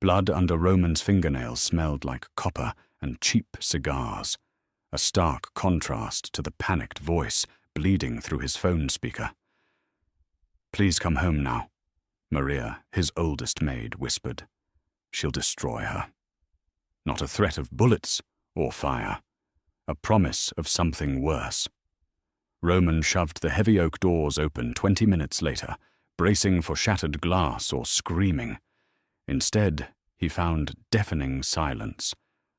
Blood under Roman's fingernails smelled like copper and cheap cigars, a stark contrast to the panicked voice bleeding through his phone speaker. "Please come home now," Maria, his oldest maid, whispered. "She'll destroy her." Not a threat of bullets or fire, a promise of something worse. Roman shoved the heavy oak doors open 20 minutes later, bracing for shattered glass or screaming. Instead, he found deafening silence,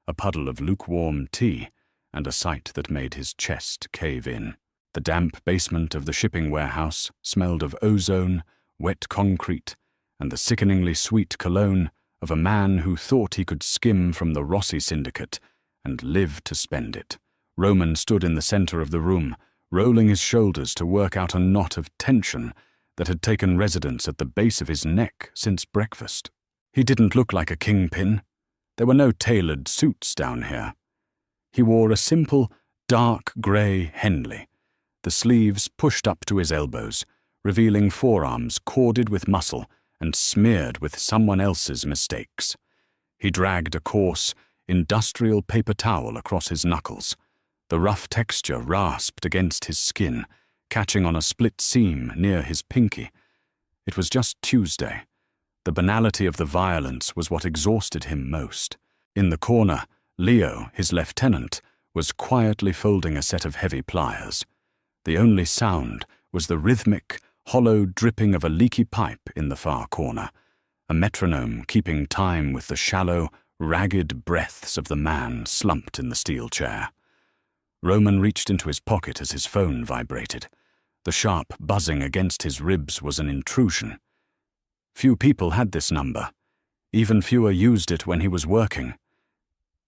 a puddle of lukewarm tea, and a sight that made his chest cave in. The damp basement of the shipping warehouse smelled of ozone, wet concrete, and the sickeningly sweet cologne of a man who thought he could skim from the Rossi syndicate and live to spend it. Roman stood in the center of the room, rolling his shoulders to work out a knot of tension that had taken residence at the base of his neck since breakfast. He didn't look like a kingpin. There were no tailored suits down here. He wore a simple, dark grey Henley, the sleeves pushed up to his elbows, revealing forearms corded with muscle and smeared with someone else's mistakes. He dragged a coarse, industrial paper towel across his knuckles. The rough texture rasped against his skin, catching on a split seam near his pinky. It was just Tuesday. The banality of the violence was what exhausted him most. In the corner, Leo, his lieutenant, was quietly folding a set of heavy pliers. The only sound was the rhythmic, hollow dripping of a leaky pipe in the far corner, a metronome keeping time with the shallow, ragged breaths of the man slumped in the steel chair. Roman reached into his pocket as his phone vibrated. The sharp buzzing against his ribs was an intrusion. Few people had this number. Even fewer used it when he was working.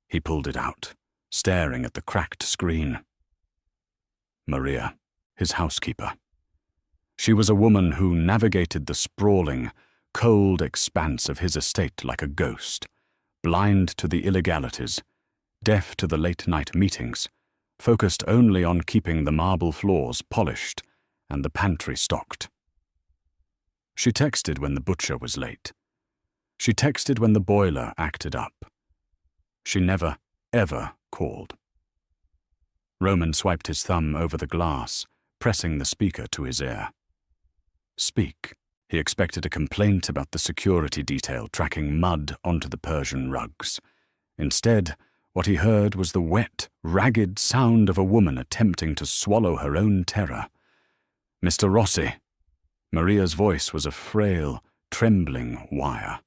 He pulled it out, staring at the cracked screen. Maria, his housekeeper. She was a woman who navigated the sprawling, cold expanse of his estate like a ghost, blind to the illegalities, deaf to the late-night meetings, focused only on keeping the marble floors polished and the pantry stocked. She texted when the butcher was late. She texted when the boiler acted up. She never, ever called. Roman swiped his thumb over the glass, pressing the speaker to his ear. Speak. He expected a complaint about the security detail tracking mud onto the Persian rugs. Instead, what he heard was the wet, ragged sound of a woman attempting to swallow her own terror. "Mr. Rossi." Maria's voice was a frail, trembling wire.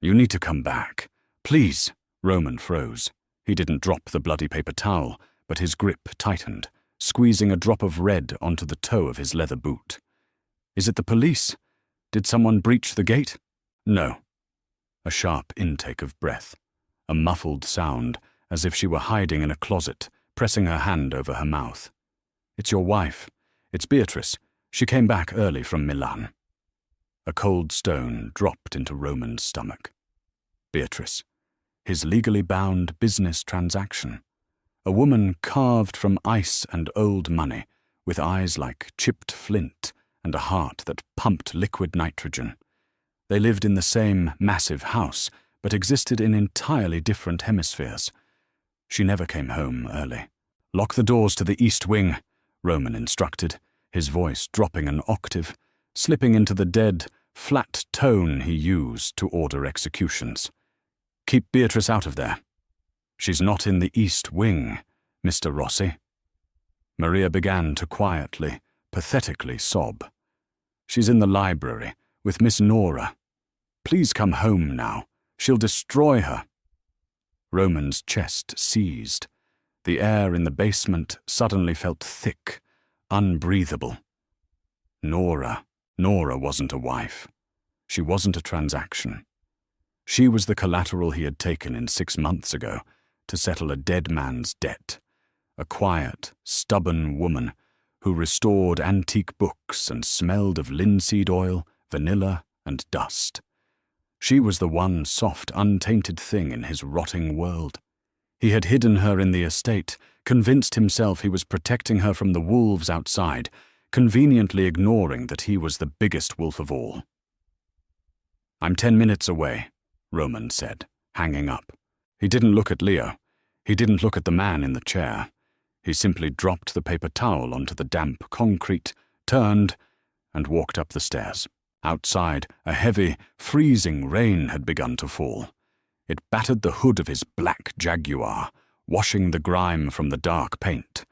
"You need to come back. Please." Roman froze. He didn't drop the bloody paper towel, but his grip tightened, squeezing a drop of red onto the toe of his leather boot. "Is it the police? Did someone breach the gate?" "No." A sharp intake of breath, a muffled sound, as if she were hiding in a closet, pressing her hand over her mouth. "It's your wife. It's Beatrice. She came back early from Milan." A cold stone dropped into Roman's stomach. Beatrice. His legally bound business transaction. A woman carved from ice and old money, with eyes like chipped flint and a heart that pumped liquid nitrogen. They lived in the same massive house, but existed in entirely different hemispheres. She never came home early. "Lock the doors to the east wing," Roman instructed, his voice dropping an octave, slipping into the dead, flat tone he used to order executions. "Keep Beatrice out of there." "She's not in the east wing, Mr. Rossi." Maria began to quietly, pathetically sob. "She's in the library, with Miss Nora. Please come home now. She'll destroy her." Roman's chest seized. The air in the basement suddenly felt thick, unbreathable. Nora wasn't a wife. She wasn't a transaction. She was the collateral he had taken in 6 months ago to settle a dead man's debt. A quiet, stubborn woman who restored antique books and smelled of linseed oil, vanilla, and dust. She was the one soft, untainted thing in his rotting world. He had hidden her in the estate, convinced himself he was protecting her from the wolves outside, conveniently ignoring that he was the biggest wolf of all. "I'm 10 minutes away," Roman said, hanging up. He didn't look at Leo. He didn't look at the man in the chair. He simply dropped the paper towel onto the damp concrete, turned, and walked up the stairs. Outside, a heavy, freezing rain had begun to fall. It battered the hood of his black Jaguar, washing the grime from the dark paint.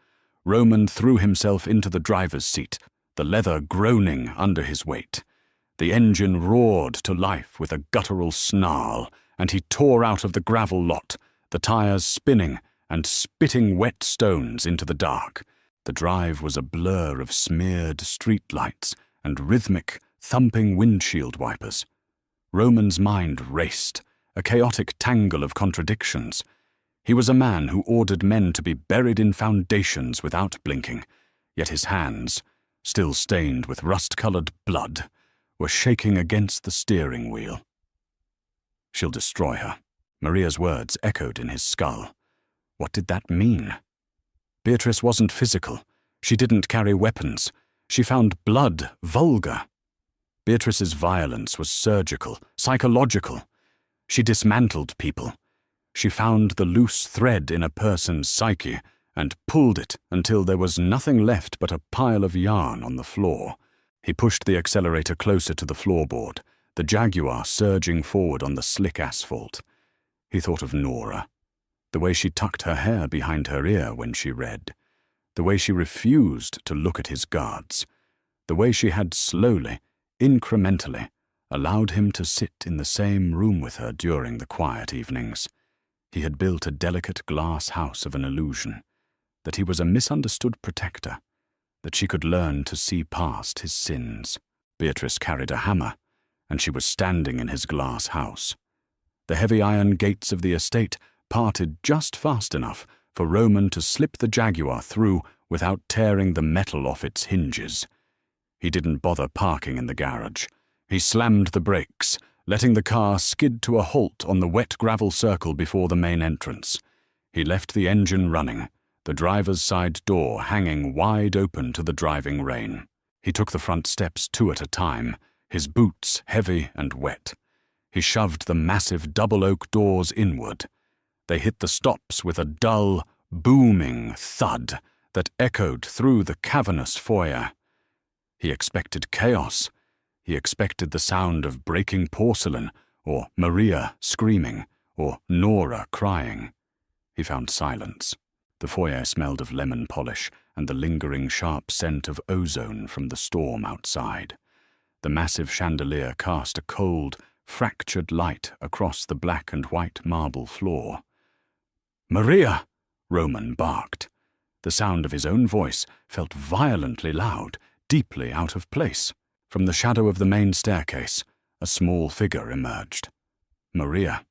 Roman threw himself into the driver's seat, the leather groaning under his weight. The engine roared to life with a guttural snarl, and he tore out of the gravel lot, the tires spinning and spitting wet stones into the dark. The drive was a blur of smeared street lights and rhythmic, thumping windshield wipers. Roman's mind raced, a chaotic tangle of contradictions. He was a man who ordered men to be buried in foundations without blinking, yet his hands, still stained with rust-colored blood, were shaking against the steering wheel. She'll destroy her. Maria's words echoed in his skull. What did that mean? Beatrice wasn't physical. She didn't carry weapons. She found blood vulgar. Beatrice's violence was surgical, psychological. She dismantled people. She found the loose thread in a person's psyche and pulled it until there was nothing left but a pile of yarn on the floor. He pushed the accelerator closer to the floorboard, the Jaguar surging forward on the slick asphalt. He thought of Nora, the way she tucked her hair behind her ear when she read, the way she refused to look at his guards, the way she had slowly, incrementally, allowed him to sit in the same room with her during the quiet evenings. He had built a delicate glass house of an illusion, that he was a misunderstood protector, that she could learn to see past his sins. Beatrice carried a hammer, and she was standing in his glass house. The heavy iron gates of the estate parted just fast enough for Roman to slip the Jaguar through without tearing the metal off its hinges. He didn't bother parking in the garage. He slammed the brakes, letting the car skid to a halt on the wet gravel circle before the main entrance. He left the engine running, the driver's side door hanging wide open to the driving rain. He took the front steps 2 at a time, his boots heavy and wet. He shoved the massive double oak doors inward. They hit the stops with a dull, booming thud that echoed through the cavernous foyer. He expected chaos. He expected the sound of breaking porcelain, or Maria screaming, or Nora crying. He found silence. The foyer smelled of lemon polish and the lingering sharp scent of ozone from the storm outside. The massive chandelier cast a cold, fractured light across the black and white marble floor. "Maria!" Roman barked. The sound of his own voice felt violently loud, deeply out of place. From the shadow of the main staircase, a small figure emerged. Maria.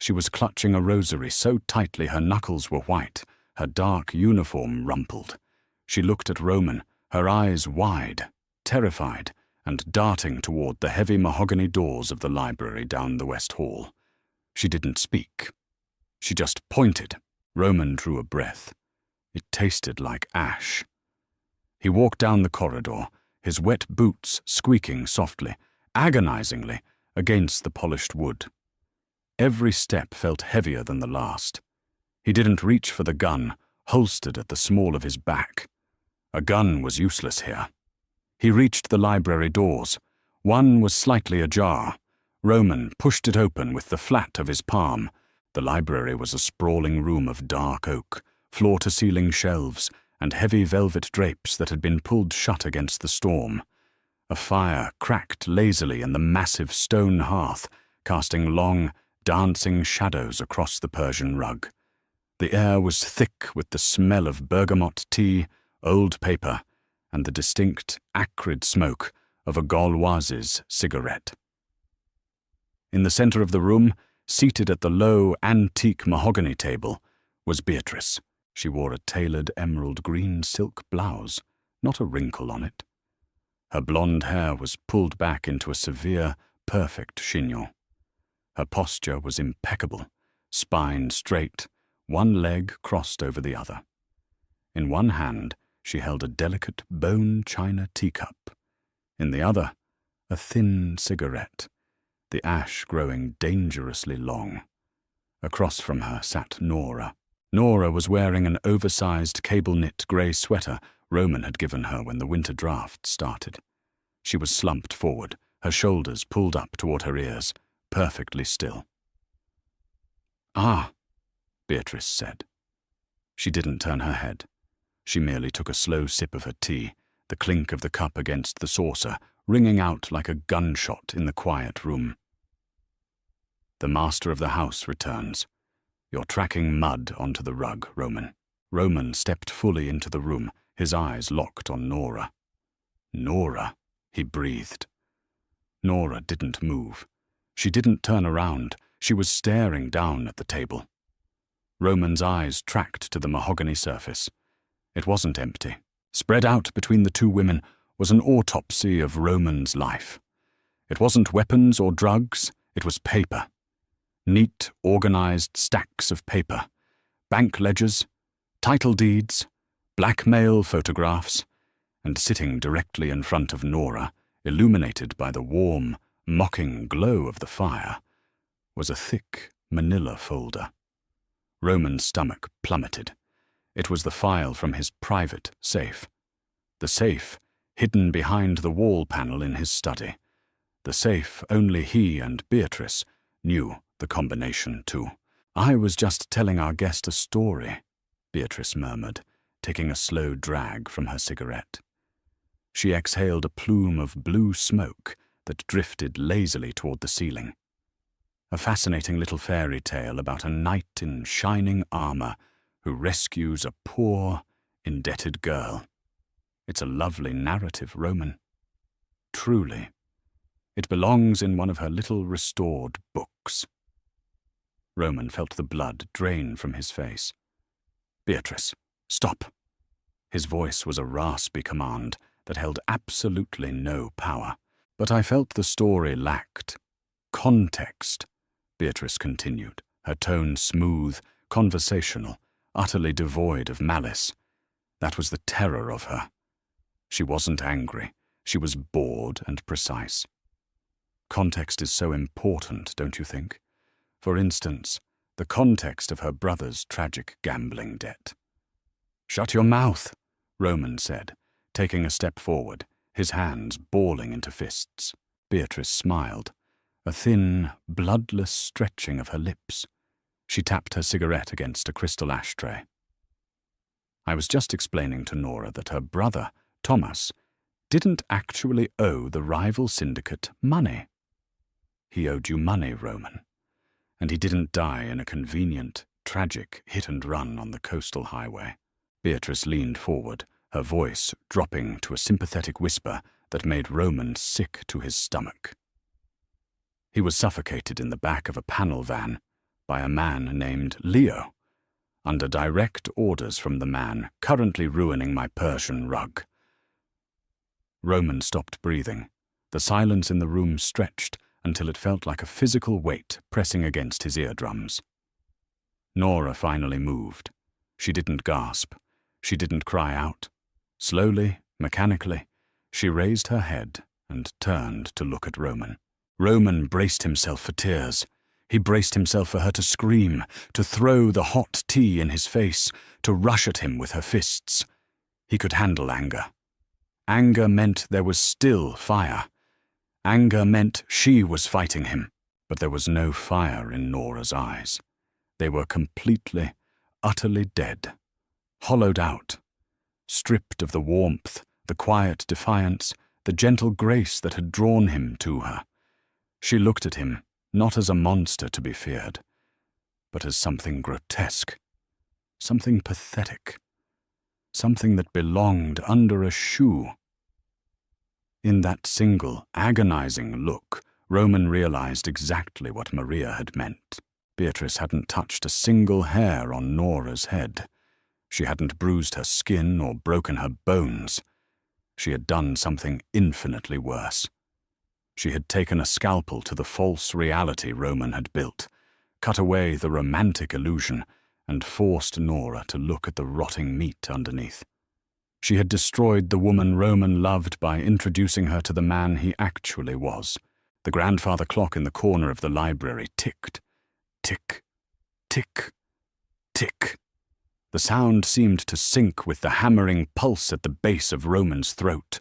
She was clutching a rosary so tightly her knuckles were white, her dark uniform rumpled. She looked at Roman, her eyes wide, terrified, and darting toward the heavy mahogany doors of the library down the west hall. She didn't speak. She just pointed. Roman drew a breath. It tasted like ash. He walked down the corridor, his wet boots squeaking softly, agonizingly, against the polished wood. Every step felt heavier than the last. He didn't reach for the gun, holstered at the small of his back. A gun was useless here. He reached the library doors. One was slightly ajar. Roman pushed it open with the flat of his palm. The library was a sprawling room of dark oak, floor-to-ceiling shelves, and heavy velvet drapes that had been pulled shut against the storm. A fire cracked lazily in the massive stone hearth, casting long, dancing shadows across the Persian rug. The air was thick with the smell of bergamot tea, old paper, and the distinct, acrid smoke of a Gauloise's cigarette. In the center of the room, seated at the low, antique mahogany table, was Beatrice. She wore a tailored emerald green silk blouse, not a wrinkle on it. Her blonde hair was pulled back into a severe, perfect chignon. Her posture was impeccable, spine straight, one leg crossed over the other. In one hand, she held a delicate bone china teacup. In the other, a thin cigarette. the ash growing dangerously long. Across from her sat Nora. Nora was wearing an oversized cable-knit grey sweater Roman had given her when the winter draft started. She was slumped forward, her shoulders pulled up toward her ears, perfectly still. "Ah," Beatrice said. She didn't turn her head. She merely took a slow sip of her tea, the clink of the cup against the saucer ringing out like a gunshot in the quiet room. "The master of the house returns. You're tracking mud onto the rug, Roman." Roman stepped fully into the room, his eyes locked on Nora. "Nora," he breathed. Nora didn't move. She didn't turn around. She was staring down at the table. Roman's eyes tracked to the mahogany surface. It wasn't empty. Spread out between the two women was an autopsy of Roman's life. It wasn't weapons or drugs, it was paper. Neat, organized stacks of paper. Bank ledgers, title deeds, blackmail photographs, and sitting directly in front of Nora, illuminated by the warm, mocking glow of the fire, was a thick manila folder. Roman's stomach plummeted. It was the file from his private safe. The safe, hidden behind the wall panel in his study. The safe only he and Beatrice knew the combination to. "I was just telling our guest a story," Beatrice murmured, taking a slow drag from her cigarette. She exhaled a plume of blue smoke that drifted lazily toward the ceiling. A fascinating little fairy tale about a knight in shining armor who rescues a poor, indebted girl. It's a lovely narrative, Roman. Truly. It belongs in one of her little restored books. Roman felt the blood drain from his face. "Beatrice, stop." His voice was a raspy command that held absolutely no power. "But I felt the story lacked context," Beatrice continued, her tone smooth, conversational, utterly devoid of malice. That was the terror of her. She wasn't angry. She was bored and precise. Context is so important, don't you think? For instance, the context of her brother's tragic gambling debt. "Shut your mouth," Roman said, taking a step forward, his hands balling into fists. Beatrice smiled, a thin, bloodless stretching of her lips. She tapped her cigarette against a crystal ashtray. "I was just explaining to Nora that her brother, Thomas, didn't actually owe the rival syndicate money. He owed you money, Roman. And he didn't die in a convenient, tragic hit-and-run on the coastal highway." Beatrice leaned forward, her voice dropping to a sympathetic whisper that made Roman sick to his stomach. "He was suffocated in the back of a panel van by a man named Leo, under direct orders from the man currently ruining my Persian rug." Roman stopped breathing. The silence in the room stretched until it felt like a physical weight pressing against his eardrums. Nora finally moved. She didn't gasp. She didn't cry out. Slowly, mechanically, she raised her head and turned to look at Roman. Roman braced himself for tears. He braced himself for her to scream, to throw the hot tea in his face, to rush at him with her fists. He could handle anger. Anger meant there was still fire. Anger meant she was fighting him, but there was no fire in Nora's eyes. They were completely, utterly dead, hollowed out, stripped of the warmth, the quiet defiance, the gentle grace that had drawn him to her. She looked at him, not as a monster to be feared, but as something grotesque, something pathetic, something that belonged under a shoe. In that single, agonizing look, Roman realized exactly what Maria had meant. Beatrice hadn't touched a single hair on Nora's head. She hadn't bruised her skin or broken her bones. She had done something infinitely worse. She had taken a scalpel to the false reality Roman had built, cut away the romantic illusion, and forced Nora to look at the rotting meat underneath. She had destroyed the woman Roman loved by introducing her to the man he actually was, The grandfather clock in the corner of the library ticked. Tick, tick, tick. The sound seemed to sync with the hammering pulse at the base of Roman's throat.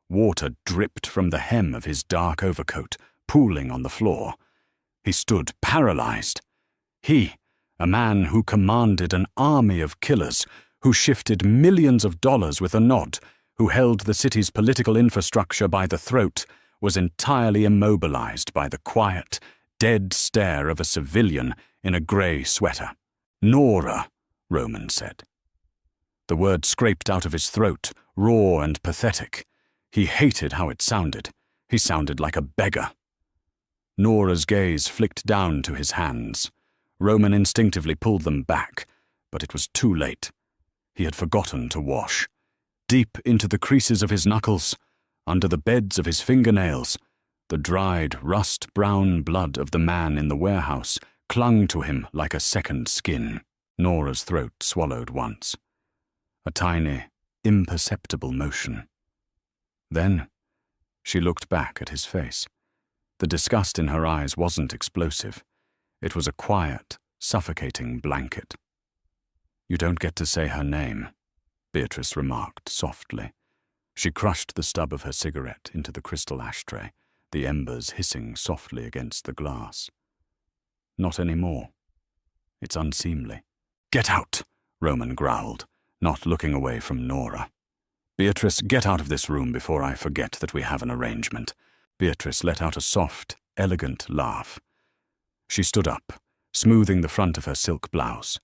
Water dripped from the hem of his dark overcoat, pooling on the floor. He stood paralyzed. He, a man who commanded an army of killers, who shifted millions of dollars with a nod, who held the city's political infrastructure by the throat, was entirely immobilized by the quiet, dead stare of a civilian in a grey sweater. "Nora," Roman said. The word scraped out of his throat, raw and pathetic. He hated how it sounded. He sounded like a beggar. Nora's gaze flicked down to his hands. Roman instinctively pulled them back, but it was too late. He had forgotten to wash. Deep into the creases of his knuckles, under the beds of his fingernails, the dried, rust-brown blood of the man in the warehouse clung to him like a second skin. Nora's throat swallowed once. A tiny, imperceptible motion. Then, she looked back at his face. The disgust in her eyes wasn't explosive. It was a quiet, suffocating blanket. "You don't get to say her name," Beatrice remarked softly. She crushed the stub of her cigarette into the crystal ashtray, the embers hissing softly against the glass. "Not anymore. It's unseemly." "Get out," Roman growled, not looking away from Nora. "Beatrice, get out of this room before I forget that we have an arrangement." Beatrice let out a soft, elegant laugh. She stood up, smoothing the front of her silk blouse.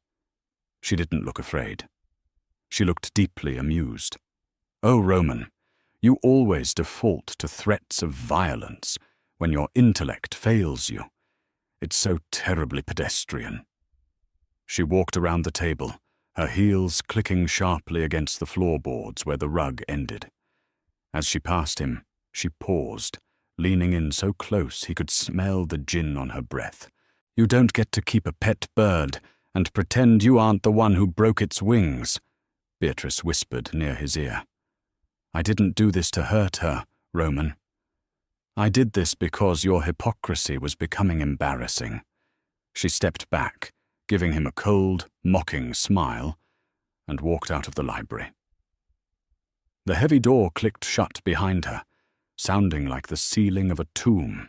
She didn't look afraid. She looked deeply amused. "Oh, Roman, you always default to threats of violence when your intellect fails you. It's so terribly pedestrian." She walked around the table, her heels clicking sharply against the floorboards where the rug ended. As she passed him, she paused, leaning in so close he could smell the gin on her breath. "You don't get to keep a pet bird and pretend you aren't the one who broke its wings," Beatrice whispered near his ear. "I didn't do this to hurt her, Roman. I did this because your hypocrisy was becoming embarrassing." She stepped back, giving him a cold, mocking smile, and walked out of the library. The heavy door clicked shut behind her, sounding like the ceiling of a tomb.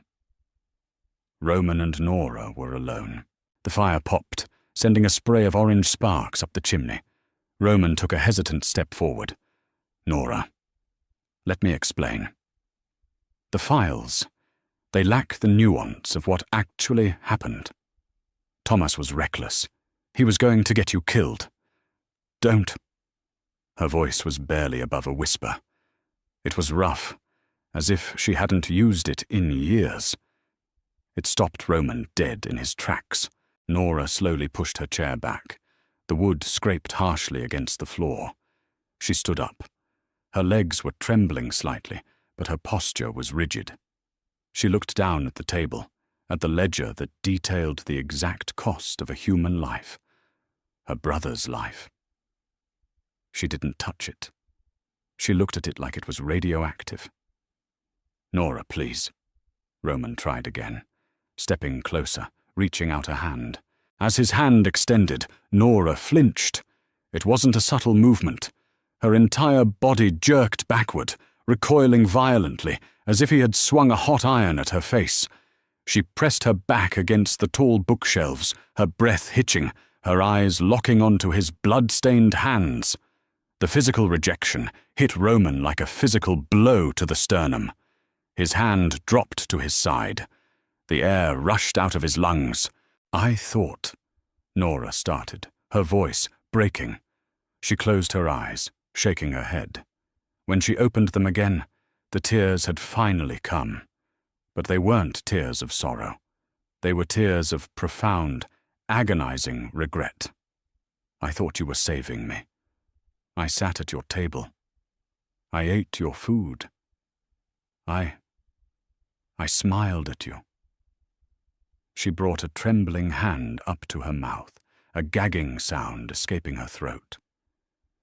Roman and Nora were alone. The fire popped, sending a spray of orange sparks up the chimney. Roman took a hesitant step forward. "Nora, let me explain. The files, they lack the nuance of what actually happened. Thomas was reckless. He was going to get you killed. Don't." Her voice was barely above a whisper. It was rough, as if she hadn't used it in years. It stopped Roman dead in his tracks. Nora slowly pushed her chair back. The wood scraped harshly against the floor. She stood up. Her legs were trembling slightly, but her posture was rigid. She looked down at the table, at the ledger that detailed the exact cost of a human life, her brother's life. She didn't touch it. She looked at it like it was radioactive. "Nora, please." Roman tried again, stepping closer, reaching out a hand. As his hand extended, Nora flinched. It wasn't a subtle movement. Her entire body jerked backward, recoiling violently, as if he had swung a hot iron at her face. She pressed her back against the tall bookshelves, her breath hitching, her eyes locking onto his blood-stained hands. The physical rejection hit Roman like a physical blow to the sternum. His hand dropped to his side. The air rushed out of his lungs. "I thought," Nora started, her voice breaking. She closed her eyes, shaking her head. When she opened them again, the tears had finally come. But they weren't tears of sorrow. They were tears of profound, agonizing regret. "I thought you were saving me. I sat at your table. I ate your food. I smiled at you." She brought a trembling hand up to her mouth, a gagging sound escaping her throat.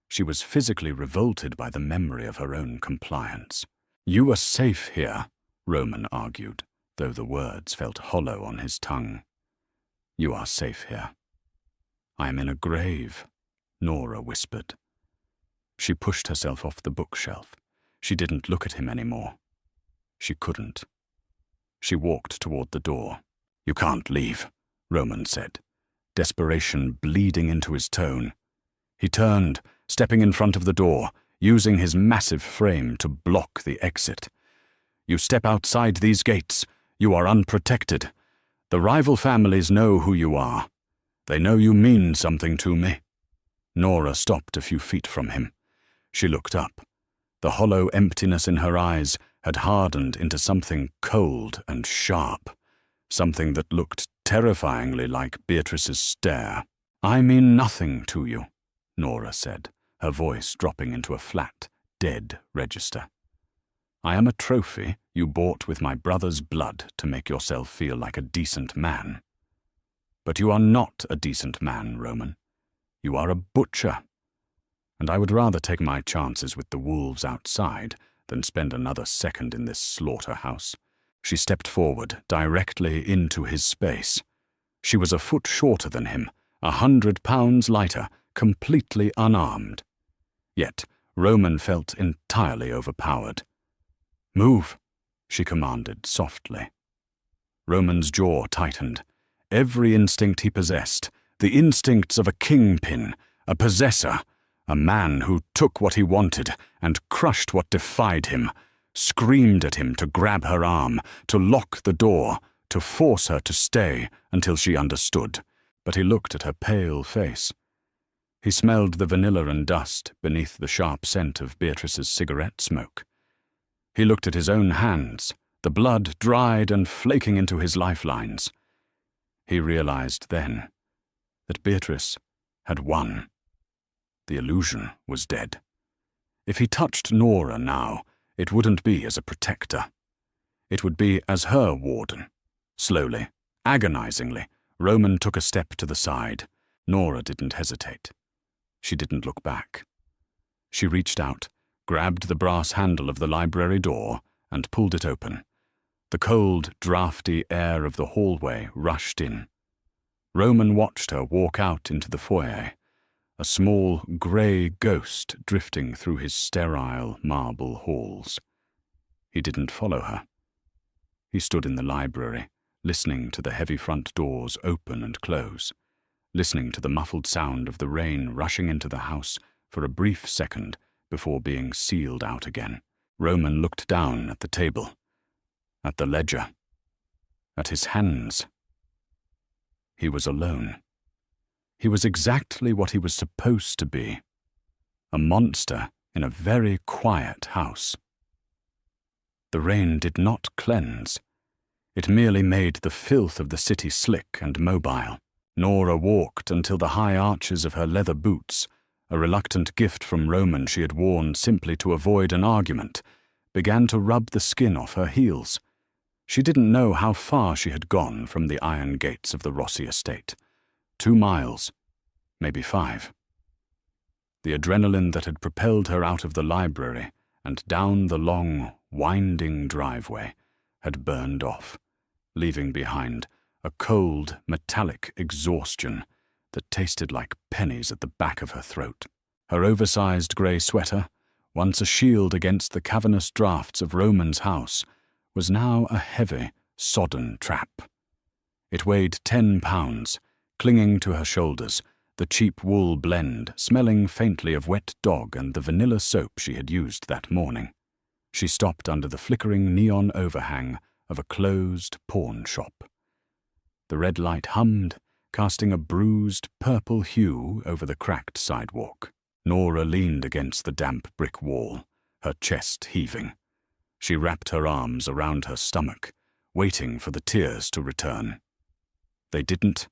She was physically revolted by the memory of her own compliance. "You were safe here," Roman argued, though the words felt hollow on his tongue. "You are safe here." "I am in a grave," Nora whispered. She pushed herself off the bookshelf. She didn't look at him anymore. She couldn't. She walked toward the door. "You can't leave," Roman said, desperation bleeding into his tone. He turned, stepping in front of the door, using his massive frame to block the exit. "You step outside these gates, you are unprotected. The rival families know who you are. They know you mean something to me." Nora stopped a few feet from him. She looked up. The hollow emptiness in her eyes had hardened into something cold and sharp, something that looked terrifyingly like Beatrice's stare. "I mean nothing to you," Nora said, her voice dropping into a flat, dead register. "I am a trophy you bought with my brother's blood to make yourself feel like a decent man. But you are not a decent man, Roman. You are a butcher. And I would rather take my chances with the wolves outside than spend another second in this slaughterhouse." She stepped forward, directly into his space. She was a foot shorter than him, 100 pounds lighter, completely unarmed. Yet Roman felt entirely overpowered. "Move," she commanded softly. Roman's jaw tightened. Every instinct he possessed, the instincts of a kingpin, a possessor, a man who took what he wanted and crushed what defied him, screamed at him to grab her arm, to lock the door, to force her to stay until she understood. But he looked at her pale face. He smelled the vanilla and dust beneath the sharp scent of Beatrice's cigarette smoke. He looked at his own hands, the blood dried and flaking into his lifelines. He realized then that Beatrice had won. The illusion was dead. If he touched Nora now, it wouldn't be as a protector. It would be as her warden. Slowly, agonizingly, Roman took a step to the side. Nora didn't hesitate. She didn't look back. She reached out, grabbed the brass handle of the library door, and pulled it open. The cold, drafty air of the hallway rushed in. Roman watched her walk out into the foyer, a small, grey ghost drifting through his sterile marble halls. He didn't follow her. He stood in the library, listening to the heavy front doors open and close, listening to the muffled sound of the rain rushing into the house for a brief second before being sealed out again. Roman looked down at the table, at the ledger, at his hands. He was alone. He was exactly what he was supposed to be, a monster in a very quiet house. The rain did not cleanse. It merely made the filth of the city slick and mobile. Nora walked until the high arches of her leather boots, a reluctant gift from Roman she had worn simply to avoid an argument, began to rub the skin off her heels. She didn't know how far she had gone from the iron gates of the Rossi estate. 2 miles, maybe 5. The adrenaline that had propelled her out of the library and down the long, winding driveway had burned off, leaving behind a cold, metallic exhaustion that tasted like pennies at the back of her throat. Her oversized grey sweater, once a shield against the cavernous draughts of Roman's house, was now a heavy, sodden trap. It weighed 10 pounds, clinging to her shoulders, the cheap wool blend smelling faintly of wet dog and the vanilla soap she had used that morning. She stopped under the flickering neon overhang of a closed pawn shop. The red light hummed, casting a bruised purple hue over the cracked sidewalk. Nora leaned against the damp brick wall, her chest heaving. She wrapped her arms around her stomach, waiting for the tears to return. They didn't.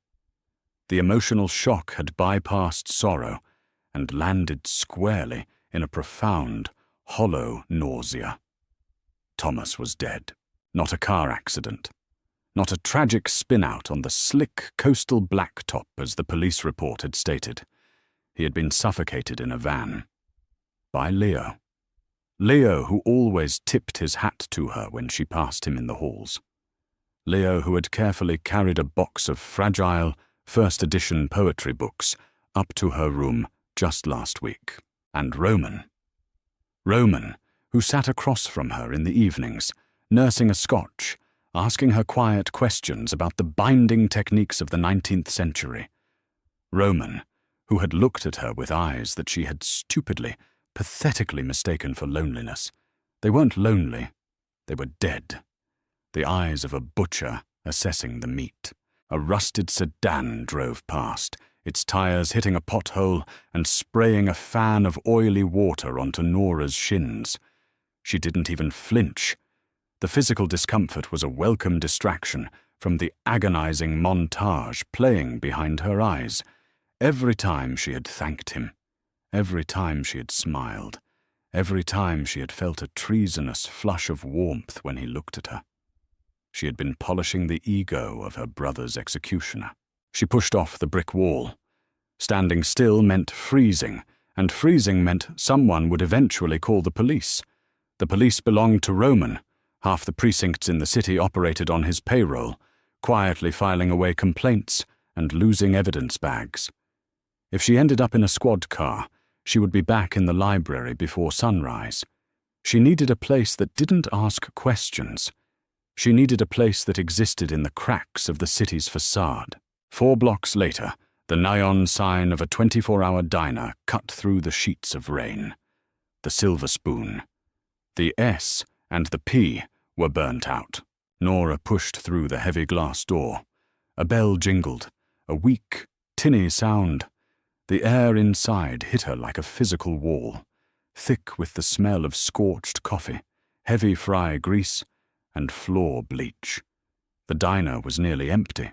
The emotional shock had bypassed sorrow and landed squarely in a profound, hollow nausea. Thomas was dead. Not a car accident. Not a tragic spin-out on the slick coastal blacktop as the police report had stated. He had been suffocated in a van. By Leo. Leo, who always tipped his hat to her when she passed him in the halls. Leo, who had carefully carried a box of fragile, first-edition poetry books up to her room just last week. And Roman, who sat across from her in the evenings, nursing a scotch, asking her quiet questions about the binding techniques of the 19th century. Roman, who had looked at her with eyes that she had stupidly, pathetically mistaken for loneliness. They weren't lonely, they were dead. The eyes of a butcher assessing the meat. A rusted sedan drove past, its tires hitting a pothole and spraying a fan of oily water onto Nora's shins. She didn't even flinch. The physical discomfort was a welcome distraction from the agonizing montage playing behind her eyes. Every time she had thanked him, every time she had smiled, every time she had felt a treasonous flush of warmth when he looked at her. She had been polishing the ego of her brother's executioner. She pushed off the brick wall. Standing still meant freezing, and freezing meant someone would eventually call the police. The police belonged to Roman. Half the precincts in the city operated on his payroll, quietly filing away complaints and losing evidence bags. If she ended up in a squad car, she would be back in the library before sunrise. She needed a place that didn't ask questions. She needed a place that existed in the cracks of the city's facade. 4 blocks later, the neon sign of a 24-hour diner cut through the sheets of rain. The Silver Spoon. The S and the P were burnt out. Nora pushed through the heavy glass door. A bell jingled, a weak, tinny sound. The air inside hit her like a physical wall, thick with the smell of scorched coffee, heavy fry grease, and floor bleach. The diner was nearly empty.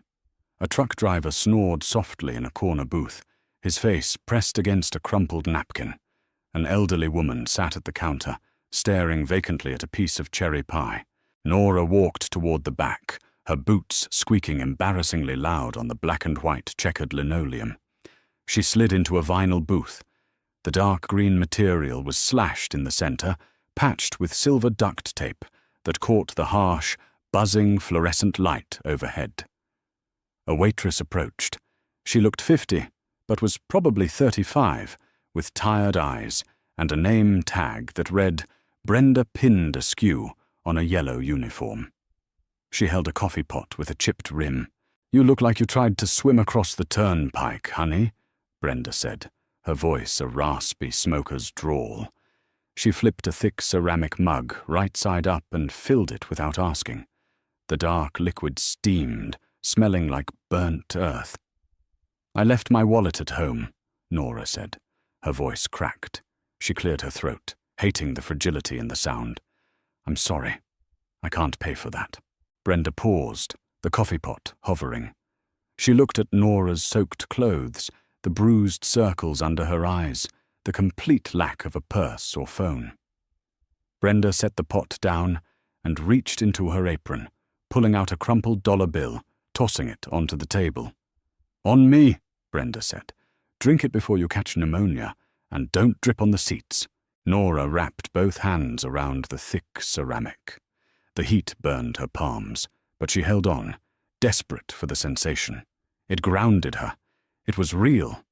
A truck driver snored softly in a corner booth, his face pressed against a crumpled napkin. An elderly woman sat at the counter, staring vacantly at a piece of cherry pie. Nora walked toward the back, her boots squeaking embarrassingly loud on the black and white checkered linoleum. She slid into a vinyl booth. The dark green material was slashed in the center, patched with silver duct tape that caught the harsh, buzzing fluorescent light overhead. A waitress approached. She looked 50, but was probably 35, with tired eyes and a name tag that read Brenda pinned askew on a yellow uniform. She held a coffee pot with a chipped rim. "You look like you tried to swim across the turnpike, honey," Brenda said, her voice a raspy smoker's drawl. She flipped a thick ceramic mug right side up and filled it without asking. The dark liquid steamed, smelling like burnt earth. "I left my wallet at home," Nora said. Her voice cracked. She cleared her throat, hating the fragility in the sound. "I'm sorry. I can't pay for that." Brenda paused, the coffee pot hovering. She looked at Nora's soaked clothes, the bruised circles under her eyes, the complete lack of a purse or phone. Brenda set the pot down and reached into her apron, pulling out a crumpled dollar bill, tossing it onto the table. "On me," Brenda said. "Drink it before you catch pneumonia, and don't drip on the seats." Nora wrapped both hands around the thick ceramic. The heat burned her palms, but she held on, desperate for the sensation. It grounded her. It was real.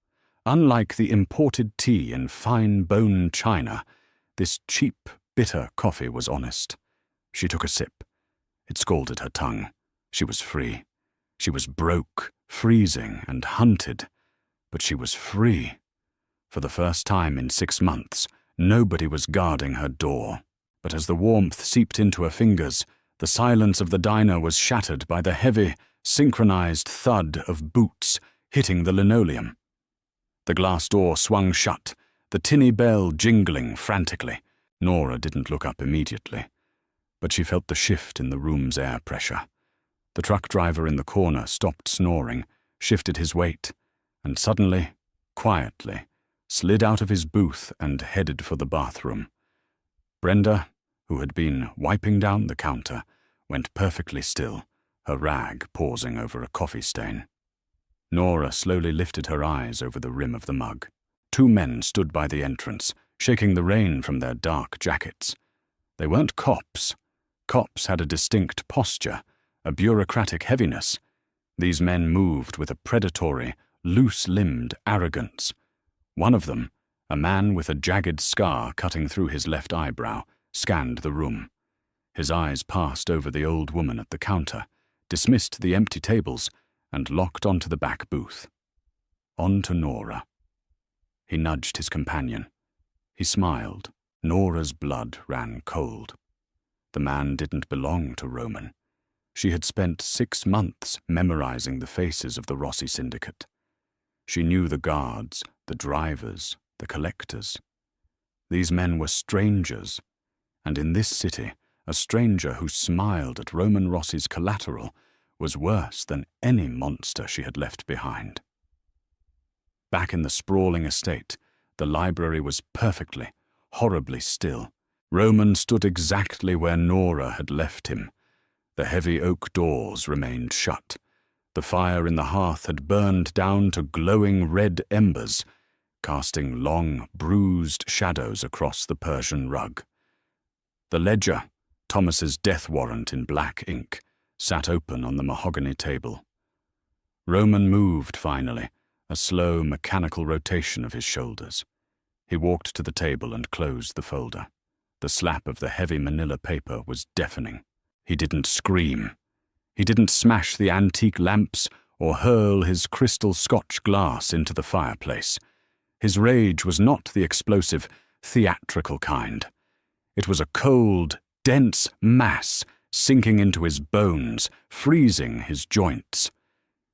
Unlike the imported tea in fine bone china, this cheap, bitter coffee was honest. She took a sip. It scalded her tongue. She was free. She was broke, freezing, and hunted. But she was free. For the first time in 6 months, nobody was guarding her door. But as the warmth seeped into her fingers, the silence of the diner was shattered by the heavy, synchronized thud of boots hitting the linoleum. The glass door swung shut, the tinny bell jingling frantically. Nora didn't look up immediately, but she felt the shift in the room's air pressure. The truck driver in the corner stopped snoring, shifted his weight, and suddenly, quietly, slid out of his booth and headed for the bathroom. Brenda, who had been wiping down the counter, went perfectly still, her rag pausing over a coffee stain. Nora slowly lifted her eyes over the rim of the mug. 2 men stood by the entrance, shaking the rain from their dark jackets. They weren't cops. Cops had a distinct posture, a bureaucratic heaviness. These men moved with a predatory, loose-limbed arrogance. One of them, a man with a jagged scar cutting through his left eyebrow, scanned the room. His eyes passed over the old woman at the counter, dismissed the empty tables, and locked onto the back booth. On to Nora. He nudged his companion. He smiled. Nora's blood ran cold. The man didn't belong to Roman. She had spent 6 months memorizing the faces of the Rossi syndicate. She knew the guards, the drivers, the collectors. These men were strangers, and in this city, a stranger who smiled at Roman Rossi's collateral was worse than any monster she had left behind. Back in the sprawling estate, the library was perfectly, horribly still. Roman stood exactly where Nora had left him. The heavy oak doors remained shut. The fire in the hearth had burned down to glowing red embers, casting long, bruised shadows across the Persian rug. The ledger, Thomas's death warrant in black ink, sat open on the mahogany table. Roman moved finally, a slow, mechanical rotation of his shoulders. He walked to the table and closed the folder. The slap of the heavy manila paper was deafening. He didn't scream. He didn't smash the antique lamps or hurl his crystal Scotch glass into the fireplace. His rage was not the explosive, theatrical kind. It was a cold, dense mass sinking into his bones, freezing his joints.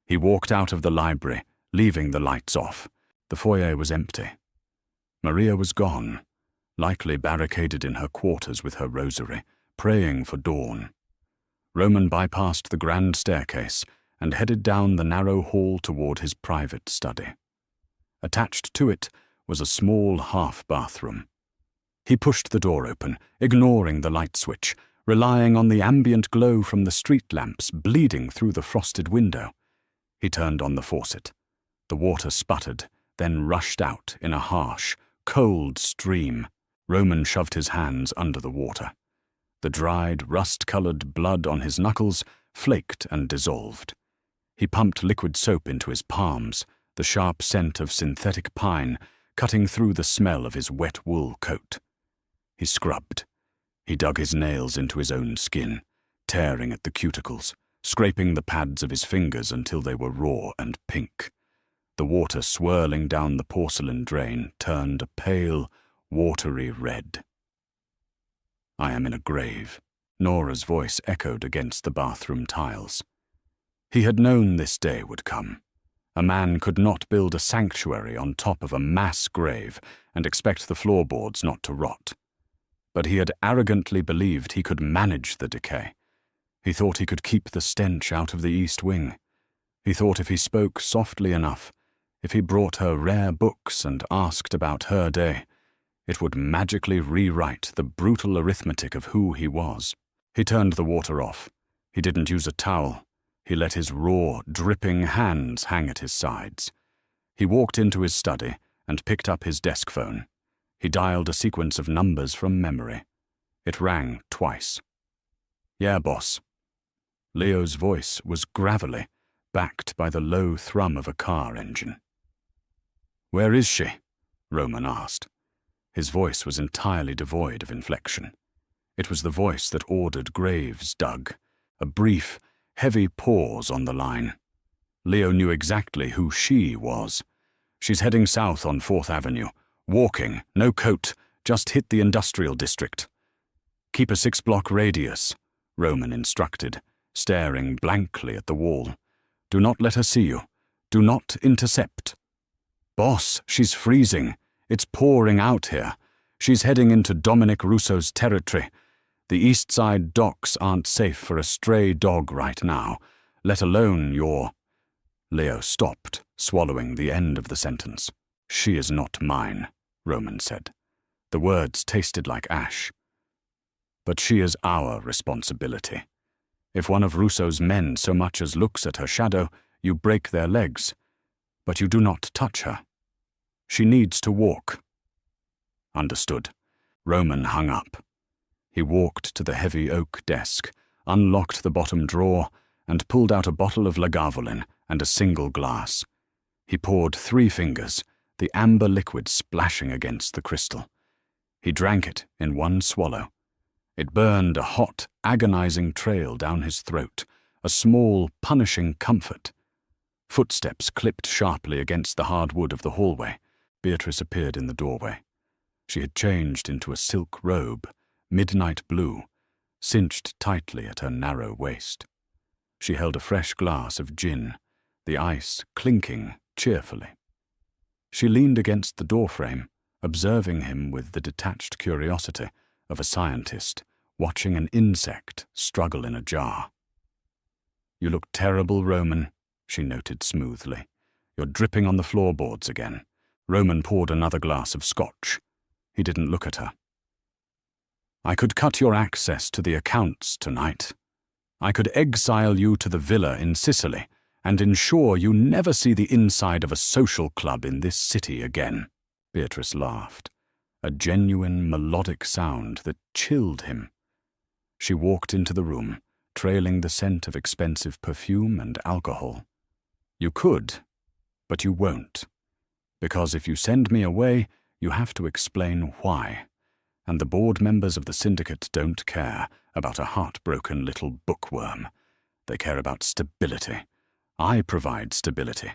He walked out of the library, leaving the lights off. The foyer was empty. Maria was gone, likely barricaded in her quarters with her rosary, praying for dawn. Roman bypassed the grand staircase and headed down the narrow hall toward his private study. Attached to it was a small half-bathroom. He pushed the door open, ignoring the light switch, relying on the ambient glow from the street lamps bleeding through the frosted window. He turned on the faucet. The water sputtered, then rushed out in a harsh, cold stream. Roman shoved his hands under the water. The dried, rust-colored blood on his knuckles flaked and dissolved. He pumped liquid soap into his palms, the sharp scent of synthetic pine cutting through the smell of his wet wool coat. He scrubbed. He dug his nails into his own skin, tearing at the cuticles, scraping the pads of his fingers until they were raw and pink. The water swirling down the porcelain drain turned a pale, watery red. "I am in a grave," Nora's voice echoed against the bathroom tiles. He had known this day would come. A man could not build a sanctuary on top of a mass grave and expect the floorboards not to rot. But he had arrogantly believed he could manage the decay. He thought he could keep the stench out of the East Wing. He thought if he spoke softly enough, if he brought her rare books and asked about her day, it would magically rewrite the brutal arithmetic of who he was. He turned the water off. He didn't use a towel. He let his raw, dripping hands hang at his sides. He walked into his study and picked up his desk phone. He dialed a sequence of numbers from memory. It rang twice. "Yeah, boss." Leo's voice was gravelly, backed by the low thrum of a car engine. "Where is she?" Roman asked. His voice was entirely devoid of inflection. It was the voice that ordered graves dug, a brief, heavy pause on the line. Leo knew exactly who she was. "She's heading south on 4th Avenue. Walking, no coat, just hit the industrial district." "Keep a 6-block radius," Roman instructed, staring blankly at the wall. "Do not let her see you. Do not intercept." "Boss, she's freezing. It's pouring out here. She's heading into Dominic Russo's territory. The East Side docks aren't safe for a stray dog right now, let alone your—" Leo stopped, swallowing the end of the sentence. "She is not mine," Roman said. The words tasted like ash. "But she is our responsibility. If one of Russo's men so much as looks at her shadow, you break their legs. But you do not touch her. She needs to walk." "Understood." Roman hung up. He walked to the heavy oak desk, unlocked the bottom drawer, and pulled out a bottle of Lagavulin and a single glass. He poured 3 fingers, the amber liquid splashing against the crystal. He drank it in one swallow. It burned a hot, agonizing trail down his throat, a small, punishing comfort. Footsteps clipped sharply against the hard wood of the hallway. Beatrice appeared in the doorway. She had changed into a silk robe, midnight blue, cinched tightly at her narrow waist. She held a fresh glass of gin, the ice clinking cheerfully. She leaned against the doorframe, observing him with the detached curiosity of a scientist watching an insect struggle in a jar. "You look terrible, Roman," she noted smoothly. "You're dripping on the floorboards again." Roman poured another glass of scotch. He didn't look at her. "I could cut your access to the accounts tonight. I could exile you to the villa in Sicily and ensure you never see the inside of a social club in this city again." Beatrice laughed, a genuine melodic sound that chilled him. She walked into the room, trailing the scent of expensive perfume and alcohol. "You could, but you won't. Because if you send me away, you have to explain why. And the board members of the syndicate don't care about a heartbroken little bookworm. They care about stability. I provide stability.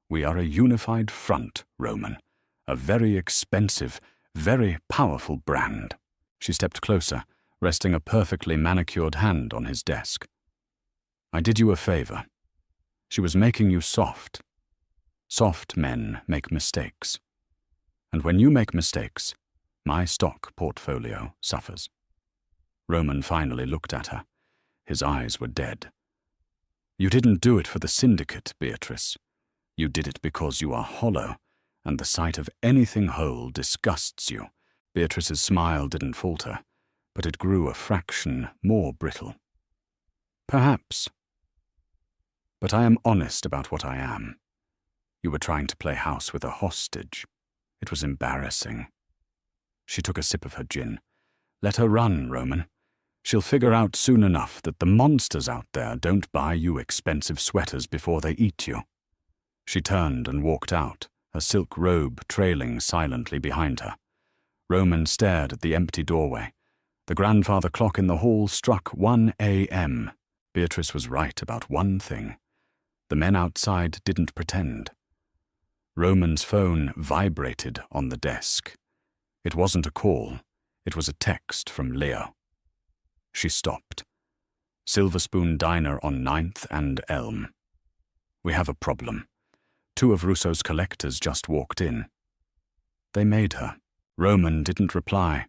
We are a unified front, Roman. A very expensive, very powerful brand." She stepped closer, resting a perfectly manicured hand on his desk. "I did you a favor. She was making you soft. Soft men make mistakes. And when you make mistakes, my stock portfolio suffers." Roman finally looked at her. His eyes were dead. "You didn't do it for the syndicate, Beatrice. You did it because you are hollow, and the sight of anything whole disgusts you." Beatrice's smile didn't falter, but it grew a fraction more brittle. "Perhaps. But I am honest about what I am. You were trying to play house with a hostage. It was embarrassing." She took a sip of her gin. "Let her run, Roman. She'll figure out soon enough that the monsters out there don't buy you expensive sweaters before they eat you." She turned and walked out, her silk robe trailing silently behind her. Roman stared at the empty doorway. The grandfather clock in the hall struck 1 a.m. Beatrice was right about one thing. The men outside didn't pretend. Roman's phone vibrated on the desk. It wasn't a call. It was a text from Leo. She stopped. "Silver Spoon Diner on 9th and Elm. We have a problem. 2 of Russo's collectors just walked in." They made her. Roman didn't reply.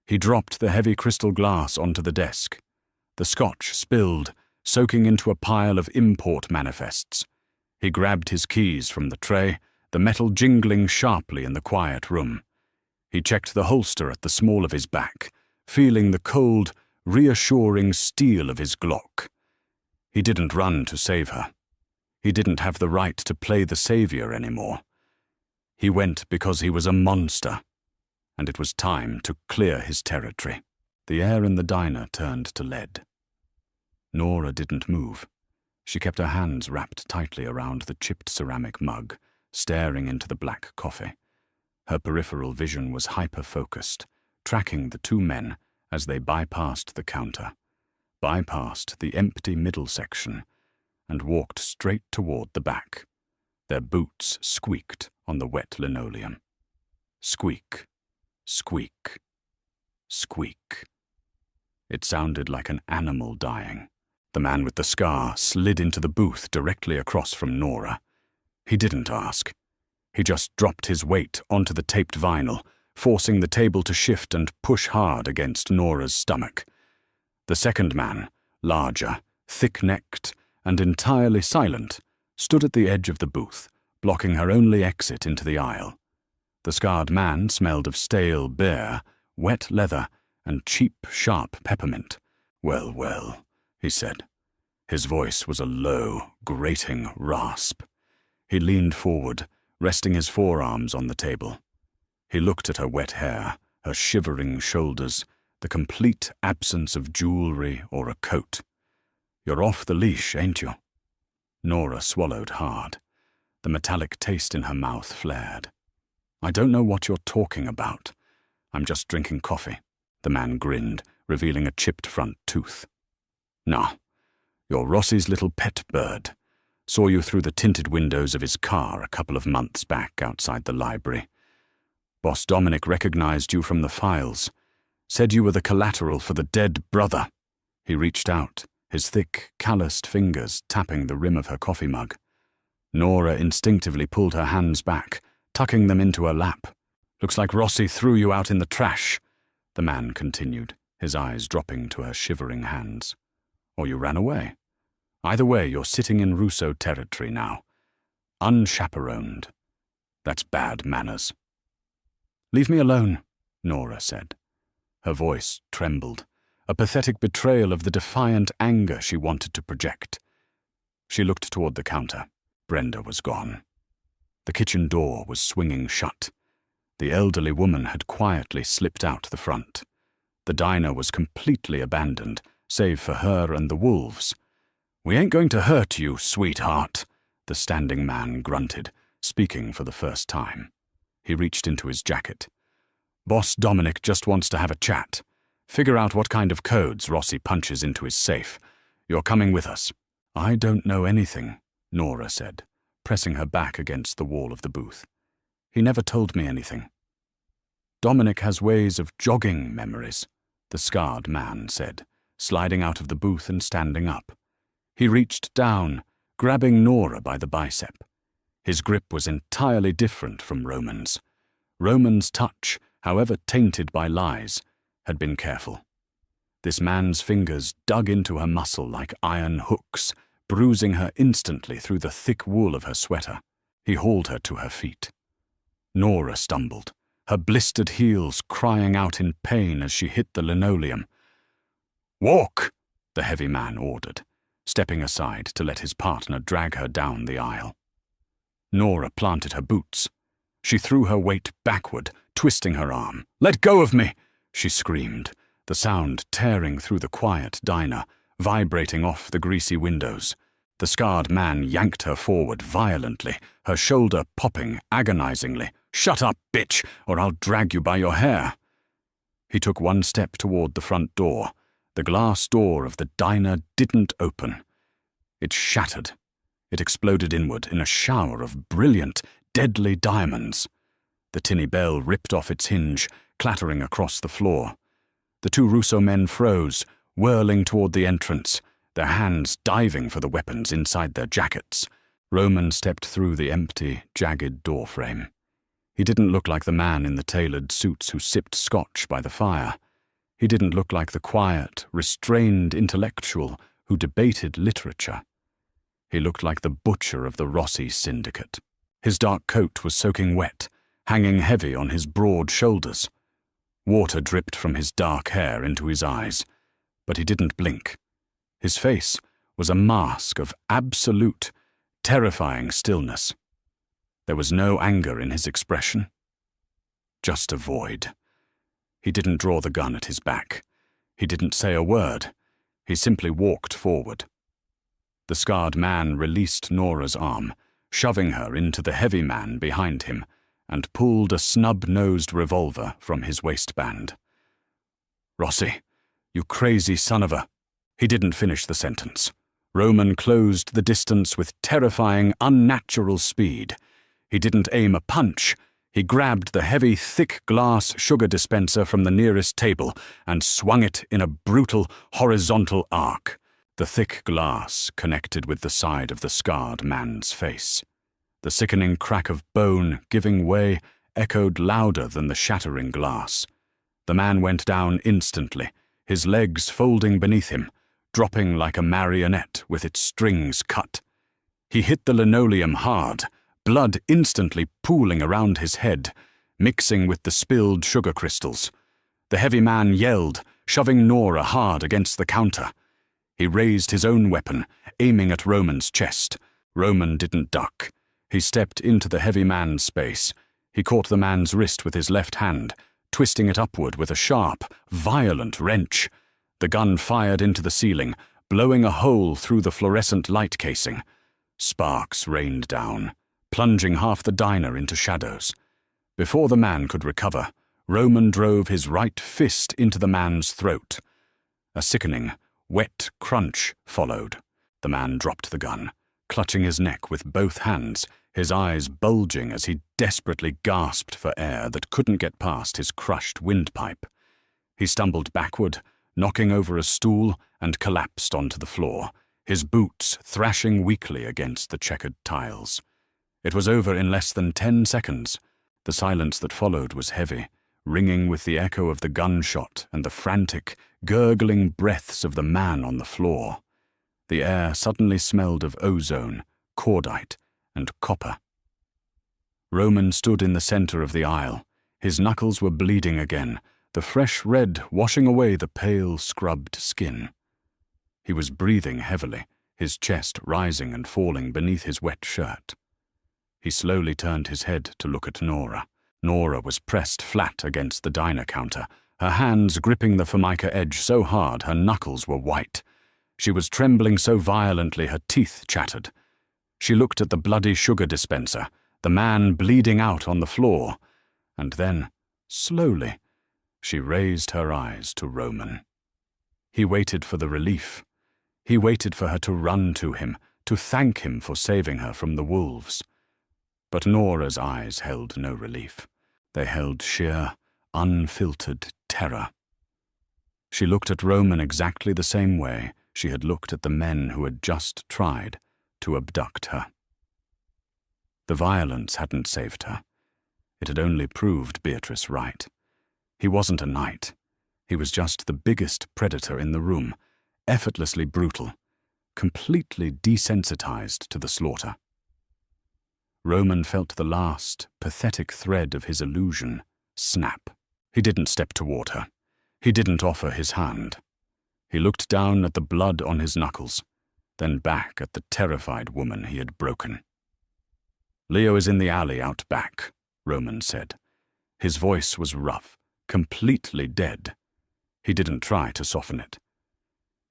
He dropped the heavy crystal glass onto the desk. The scotch spilled, soaking into a pile of import manifests. He grabbed his keys from the tray, the metal jingling sharply in the quiet room. He checked the holster at the small of his back, feeling the cold, reassuring steel of his Glock. He didn't run to save her. He didn't have the right to play the savior anymore. He went because he was a monster, and it was time to clear his territory. The air in the diner turned to lead. Nora didn't move. She kept her hands wrapped tightly around the chipped ceramic mug, staring into the black coffee. Her peripheral vision was hyper-focused, tracking the 2 men as they bypassed the counter, bypassed the empty middle section, and walked straight toward the back. Their boots squeaked on the wet linoleum. Squeak, squeak, squeak. It sounded like an animal dying. The man with the scar slid into the booth directly across from Nora. He didn't ask. He just dropped his weight onto the taped vinyl, forcing the table to shift and push hard against Nora's stomach. The second man, larger, thick-necked, and entirely silent, stood at the edge of the booth, blocking her only exit into the aisle. The scarred man smelled of stale beer, wet leather, and cheap, sharp peppermint. "Well, well," he said. His voice was a low, grating rasp. He leaned forward, resting his forearms on the table. He looked at her wet hair, her shivering shoulders, the complete absence of jewelry or a coat. You're off the leash, ain't you? Nora swallowed hard. The metallic taste in her mouth flared. I don't know what you're talking about. I'm just drinking coffee. The man grinned, revealing a chipped front tooth. No, you're Rossi's little pet bird. Saw you through the tinted windows of his car a couple of months back outside the library. Boss Dominic recognized you from the files. Said you were the collateral for the dead brother. He reached out, his thick, calloused fingers tapping the rim of her coffee mug. Nora instinctively pulled her hands back, tucking them into her lap. Looks like Rossi threw you out in the trash, the man continued, his eyes dropping to her shivering hands. Or you ran away. Either way, you're sitting in Russo territory now. Unchaperoned. That's bad manners. Leave me alone, Nora said. Her voice trembled, a pathetic betrayal of the defiant anger she wanted to project. She looked toward the counter. Brenda was gone. The kitchen door was swinging shut. The elderly woman had quietly slipped out the front. The diner was completely abandoned, save for her and the wolves. We ain't going to hurt you, sweetheart, the standing man grunted, speaking for the first time. He reached into his jacket. Boss Dominic just wants to have a chat. Figure out what kind of codes Rossi punches into his safe. You're coming with us. I don't know anything, Nora said, pressing her back against the wall of the booth. He never told me anything. Dominic has ways of jogging memories, the scarred man said, sliding out of the booth and standing up. He reached down, grabbing Nora by the bicep. His grip was entirely different from Roman's. Roman's touch, however tainted by lies, had been careful. This man's fingers dug into her muscle like iron hooks, bruising her instantly through the thick wool of her sweater. He hauled her to her feet. Nora stumbled, her blistered heels crying out in pain as she hit the linoleum. "Walk!" the heavy man ordered, stepping aside to let his partner drag her down the aisle. Nora planted her boots. She threw her weight backward, twisting her arm. "Let go of me!" she screamed, the sound tearing through the quiet diner, vibrating off the greasy windows. The scarred man yanked her forward violently, her shoulder popping agonizingly. "Shut up, bitch, or I'll drag you by your hair." He took one step toward the front door. The glass door of the diner didn't open. It shattered. It exploded inward in a shower of brilliant, deadly diamonds. The tinny bell ripped off its hinge, clattering across the floor. The two Russo men froze, whirling toward the entrance, their hands diving for the weapons inside their jackets. Roman stepped through the empty, jagged doorframe. He didn't look like the man in the tailored suits who sipped scotch by the fire. He didn't look like the quiet, restrained intellectual who debated literature. He looked like the butcher of the Rossi syndicate. His dark coat was soaking wet, hanging heavy on his broad shoulders. Water dripped from his dark hair into his eyes, but he didn't blink. His face was a mask of absolute, terrifying stillness. There was no anger in his expression, just a void. He didn't draw the gun at his back. He didn't say a word. He simply walked forward. The scarred man released Nora's arm, shoving her into the heavy man behind him, and pulled a snub-nosed revolver from his waistband. "Rossi, you crazy son of a—" He didn't finish the sentence. Roman closed the distance with terrifying, unnatural speed. He didn't aim a punch. He grabbed the heavy, thick glass sugar dispenser from the nearest table and swung it in a brutal, horizontal arc. The thick glass connected with the side of the scarred man's face. The sickening crack of bone giving way echoed louder than the shattering glass. The man went down instantly, his legs folding beneath him, dropping like a marionette with its strings cut. He hit the linoleum hard, blood instantly pooling around his head, mixing with the spilled sugar crystals. The heavy man yelled, shoving Nora hard against the counter. He raised his own weapon, aiming at Roman's chest. Roman didn't duck. He stepped into the heavy man's space. He caught the man's wrist with his left hand, twisting it upward with a sharp, violent wrench. The gun fired into the ceiling, blowing a hole through the fluorescent light casing. Sparks rained down, plunging half the diner into shadows. Before the man could recover, Roman drove his right fist into the man's throat. A sickening, wet crunch followed. The man dropped the gun, clutching his neck with both hands, his eyes bulging as he desperately gasped for air that couldn't get past his crushed windpipe. He stumbled backward, knocking over a stool, and collapsed onto the floor, his boots thrashing weakly against the checkered tiles. It was over in less than 10 seconds. The silence that followed was heavy, ringing with the echo of the gunshot and the frantic, gurgling breaths of the man on the floor. The air suddenly smelled of ozone, cordite, and copper. Roman stood in the center of the aisle. His knuckles were bleeding again, the fresh red washing away the pale, scrubbed skin. He was breathing heavily, his chest rising and falling beneath his wet shirt. He slowly turned his head to look at Nora. Nora was pressed flat against the diner counter, her hands gripping the formica edge so hard her knuckles were white. She was trembling so violently her teeth chattered. She looked at the bloody sugar dispenser, the man bleeding out on the floor, and then, slowly, she raised her eyes to Roman. He waited for the relief. He waited for her to run to him, to thank him for saving her from the wolves. But Nora's eyes held no relief. They held sheer, unfiltered terror. She looked at Roman exactly the same way she had looked at the men who had just tried to abduct her. The violence hadn't saved her. It had only proved Beatrice right. He wasn't a knight. He was just the biggest predator in the room, effortlessly brutal, completely desensitized to the slaughter. Roman felt the last, pathetic thread of his illusion snap. He didn't step toward her. He didn't offer his hand. He looked down at the blood on his knuckles, then back at the terrified woman he had broken. "Leo is in the alley out back," Roman said. His voice was rough, completely dead. He didn't try to soften it.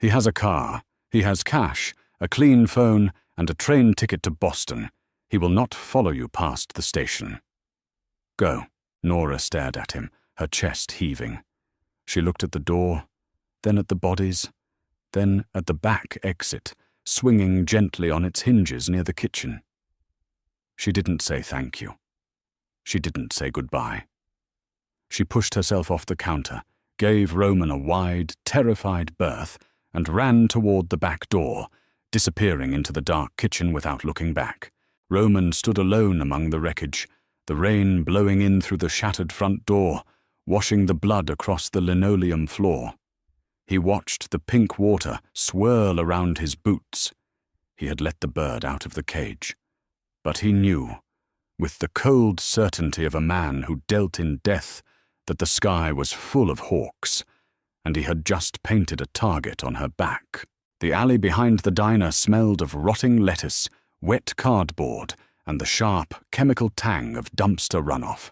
"He has a car, he has cash, a clean phone, and a train ticket to Boston. He will not follow you past the station." "Go." Nora stared at him, her chest heaving. She looked at the door, then at the bodies, then at the back exit, swinging gently on its hinges near the kitchen. She didn't say thank you. She didn't say goodbye. She pushed herself off the counter, gave Roman a wide, terrified berth, and ran toward the back door, disappearing into the dark kitchen without looking back. Roman stood alone among the wreckage, the rain blowing in through the shattered front door, washing the blood across the linoleum floor. He watched the pink water swirl around his boots. He had let the bird out of the cage. But he knew, with the cold certainty of a man who dealt in death, that the sky was full of hawks, and he had just painted a target on her back. The alley behind the diner smelled of rotting lettuce, wet cardboard, and the sharp, chemical tang of dumpster runoff.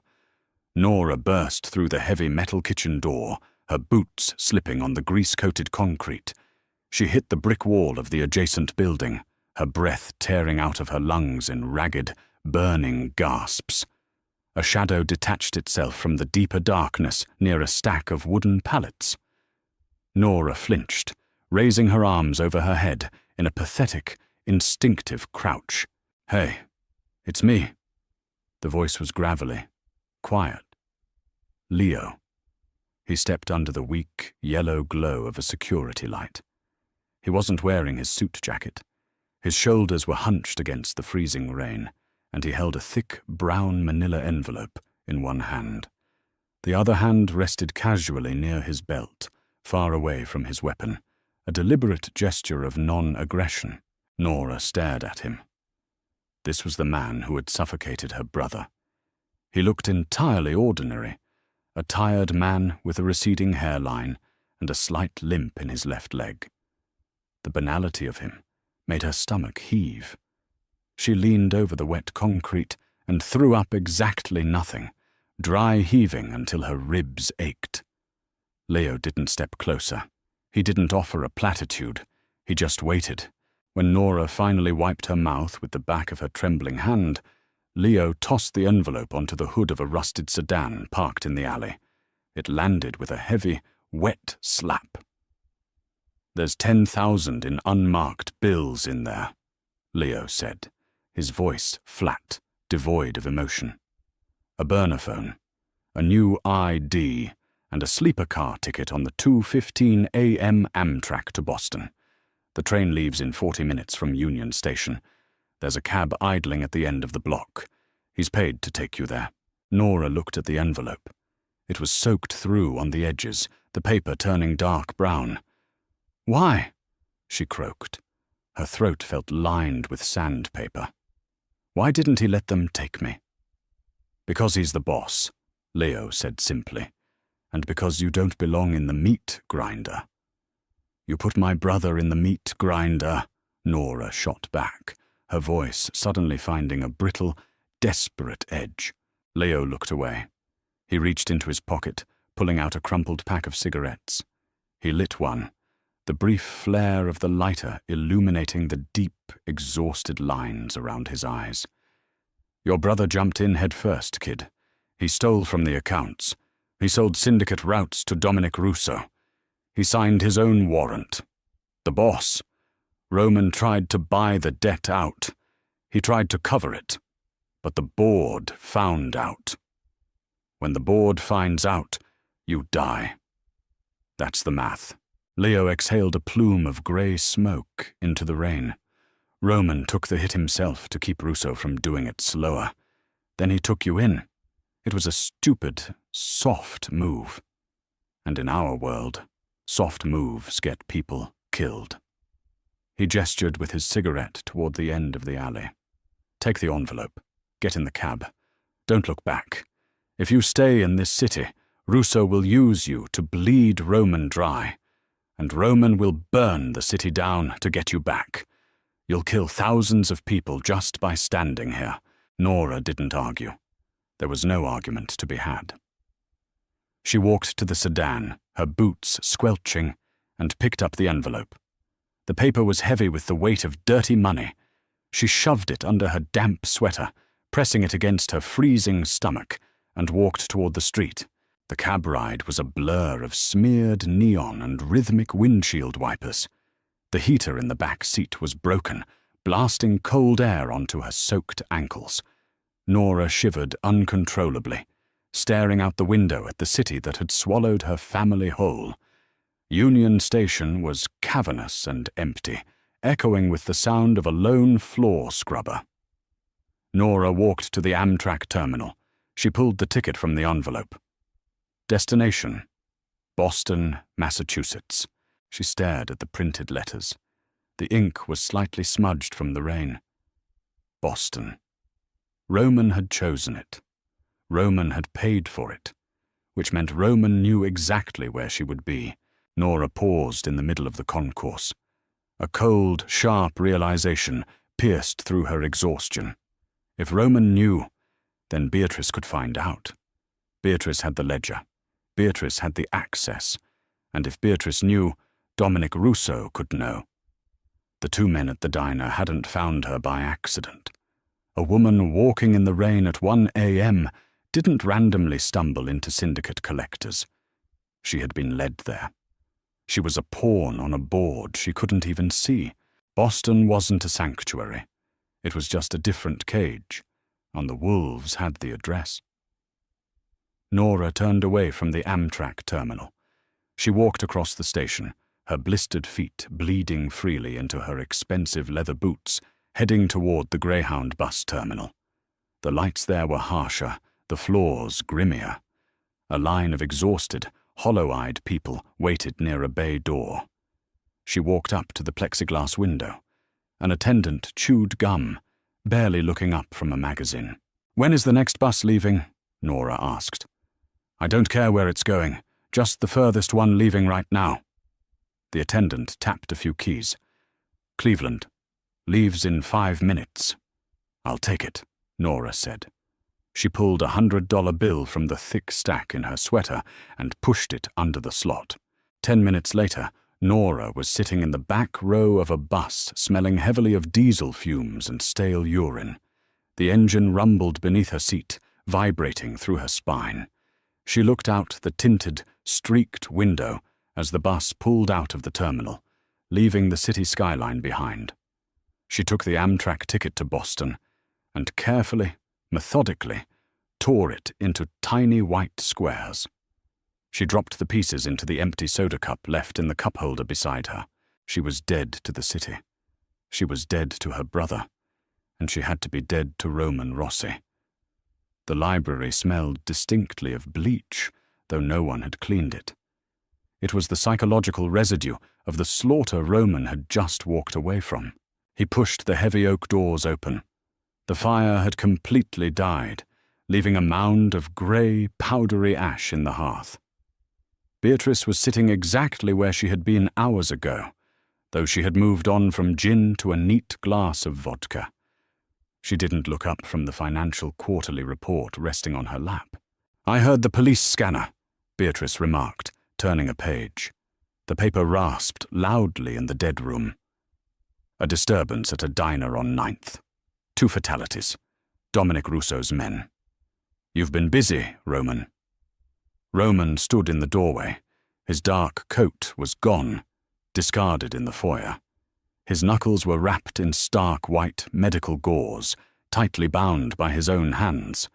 Nora burst through the heavy metal kitchen door, her boots slipping on the grease-coated concrete. She hit the brick wall of the adjacent building, her breath tearing out of her lungs in ragged, burning gasps. A shadow detached itself from the deeper darkness near a stack of wooden pallets. Nora flinched, raising her arms over her head in a pathetic, instinctive crouch. "Hey, it's me." The voice was gravelly, quiet. "Leo." He stepped under the weak, yellow glow of a security light. He wasn't wearing his suit jacket. His shoulders were hunched against the freezing rain, and he held a thick, brown manila envelope in one hand. The other hand rested casually near his belt, far away from his weapon, a deliberate gesture of non-aggression. Nora stared at him. This was the man who had suffocated her brother. He looked entirely ordinary, a tired man with a receding hairline and a slight limp in his left leg. The banality of him made her stomach heave. She leaned over the wet concrete and threw up exactly nothing, dry heaving until her ribs ached. Leo didn't step closer. He didn't offer a platitude. He just waited. When Nora finally wiped her mouth with the back of her trembling hand, Leo tossed the envelope onto the hood of a rusted sedan parked in the alley. It landed with a heavy, wet slap. "There's 10,000 in unmarked bills in there," Leo said, his voice flat, devoid of emotion. "A burner phone, a new ID, and a sleeper car ticket on the 2:15 a.m. Amtrak to Boston. The train leaves in 40 minutes from Union Station. There's a cab idling at the end of the block. He's paid to take you there." Nora looked at the envelope. It was soaked through on the edges, the paper turning dark brown. "Why?" she croaked. Her throat felt lined with sandpaper. "Why didn't he let them take me?" "Because he's the boss," Leo said simply. "And because you don't belong in the meat grinder." "You put my brother in the meat grinder," Nora shot back, her voice suddenly finding a brittle, desperate edge. Leo looked away. He reached into his pocket, pulling out a crumpled pack of cigarettes. He lit one, the brief flare of the lighter illuminating the deep, exhausted lines around his eyes. "Your brother jumped in head first, kid. He stole from the accounts. He sold syndicate routes to Dominic Russo. He signed his own warrant. The boss. Roman tried to buy the debt out. He tried to cover it. But the board found out. When the board finds out, you die. That's the math." Leo exhaled a plume of grey smoke into the rain. "Roman took the hit himself to keep Russo from doing it slower. Then he took you in. It was a stupid, soft move. And in our world, soft moves get people killed." He gestured with his cigarette toward the end of the alley. "Take the envelope. Get in the cab. Don't look back. If you stay in this city, Russo will use you to bleed Roman dry. And Roman will burn the city down to get you back. You'll kill thousands of people just by standing here." Nora didn't argue. There was no argument to be had. She walked to the sedan, her boots squelching, and picked up the envelope. The paper was heavy with the weight of dirty money. She shoved it under her damp sweater, pressing it against her freezing stomach, and walked toward the street. The cab ride was a blur of smeared neon and rhythmic windshield wipers. The heater in the back seat was broken, blasting cold air onto her soaked ankles. Nora shivered uncontrollably, staring out the window at the city that had swallowed her family whole. Union Station was cavernous and empty, echoing with the sound of a lone floor scrubber. Nora walked to the Amtrak terminal. She pulled the ticket from the envelope. Destination: Boston, Massachusetts. She stared at the printed letters. The ink was slightly smudged from the rain. Boston. Roman had chosen it. Roman had paid for it, which meant Roman knew exactly where she would be. Nora paused in the middle of the concourse. A cold, sharp realization pierced through her exhaustion. If Roman knew, then Beatrice could find out. Beatrice had the ledger. Beatrice had the access. And if Beatrice knew, Dominic Russo could know. The two men at the diner hadn't found her by accident. A woman walking in the rain at 1 a.m. didn't randomly stumble into syndicate collectors. She had been led there. She was a pawn on a board she couldn't even see. Boston wasn't a sanctuary. It was just a different cage, and the wolves had the address. Nora turned away from the Amtrak terminal. She walked across the station, her blistered feet bleeding freely into her expensive leather boots, heading toward the Greyhound bus terminal. The lights there were harsher, the floors grimmier. A line of exhausted, hollow-eyed people waited near a bay door. She walked up to the plexiglass window. An attendant chewed gum, barely looking up from a magazine. "When is the next bus leaving?" Nora asked. "I don't care where it's going, just the furthest one leaving right now." The attendant tapped a few keys. "Cleveland. Leaves in 5 minutes." "I'll take it," Nora said. She pulled a $100 bill from the thick stack in her sweater and pushed it under the slot. 10 minutes later, Nora was sitting in the back row of a bus, smelling heavily of diesel fumes and stale urine. The engine rumbled beneath her seat, vibrating through her spine. She looked out the tinted, streaked window as the bus pulled out of the terminal, leaving the city skyline behind. She took the Amtrak ticket to Boston and carefully, methodically, tore it into tiny white squares. She dropped the pieces into the empty soda cup left in the cup holder beside her. She was dead to the city. She was dead to her brother, and she had to be dead to Roman Rossi. The library smelled distinctly of bleach, though no one had cleaned it. It was the psychological residue of the slaughter Roman had just walked away from. He pushed the heavy oak doors open. The fire had completely died, leaving a mound of grey, powdery ash in the hearth. Beatrice was sitting exactly where she had been hours ago, though she had moved on from gin to a neat glass of vodka. She didn't look up from the financial quarterly report resting on her lap. "I heard the police scanner," Beatrice remarked, turning a page. The paper rasped loudly in the dead room. "A disturbance at a diner on 9th. 2 fatalities. Dominic Russo's men. You've been busy, Roman." Roman stood in the doorway. His dark coat was gone, discarded in the foyer. His knuckles were wrapped in stark white medical gauze, tightly bound by his own hands.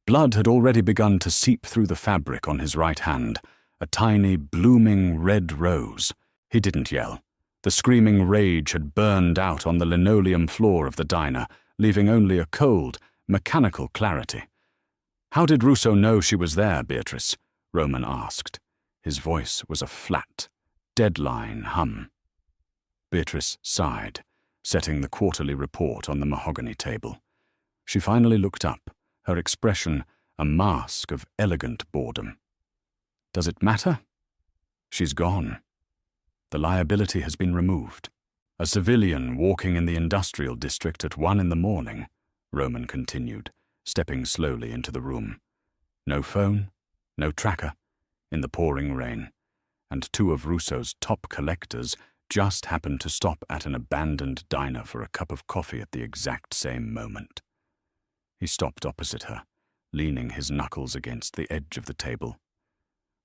Blood had already begun to seep through the fabric on his right hand, a tiny, blooming red rose. He didn't yell. The screaming rage had burned out on the linoleum floor of the diner, leaving only a cold, mechanical clarity. "How did Russo know she was there, Beatrice?" Roman asked. His voice was a flat, deadline hum. Beatrice sighed, setting the quarterly report on the mahogany table. She finally looked up, her expression a mask of elegant boredom. "Does it matter? She's gone. The liability has been removed. A civilian walking in the industrial district at 1 in the morning," Roman continued, stepping slowly into the room. "No phone, no tracker, in the pouring rain, and 2 of Russo's top collectors just happened to stop at an abandoned diner for a cup of coffee at the exact same moment." He stopped opposite her, leaning his knuckles against the edge of the table.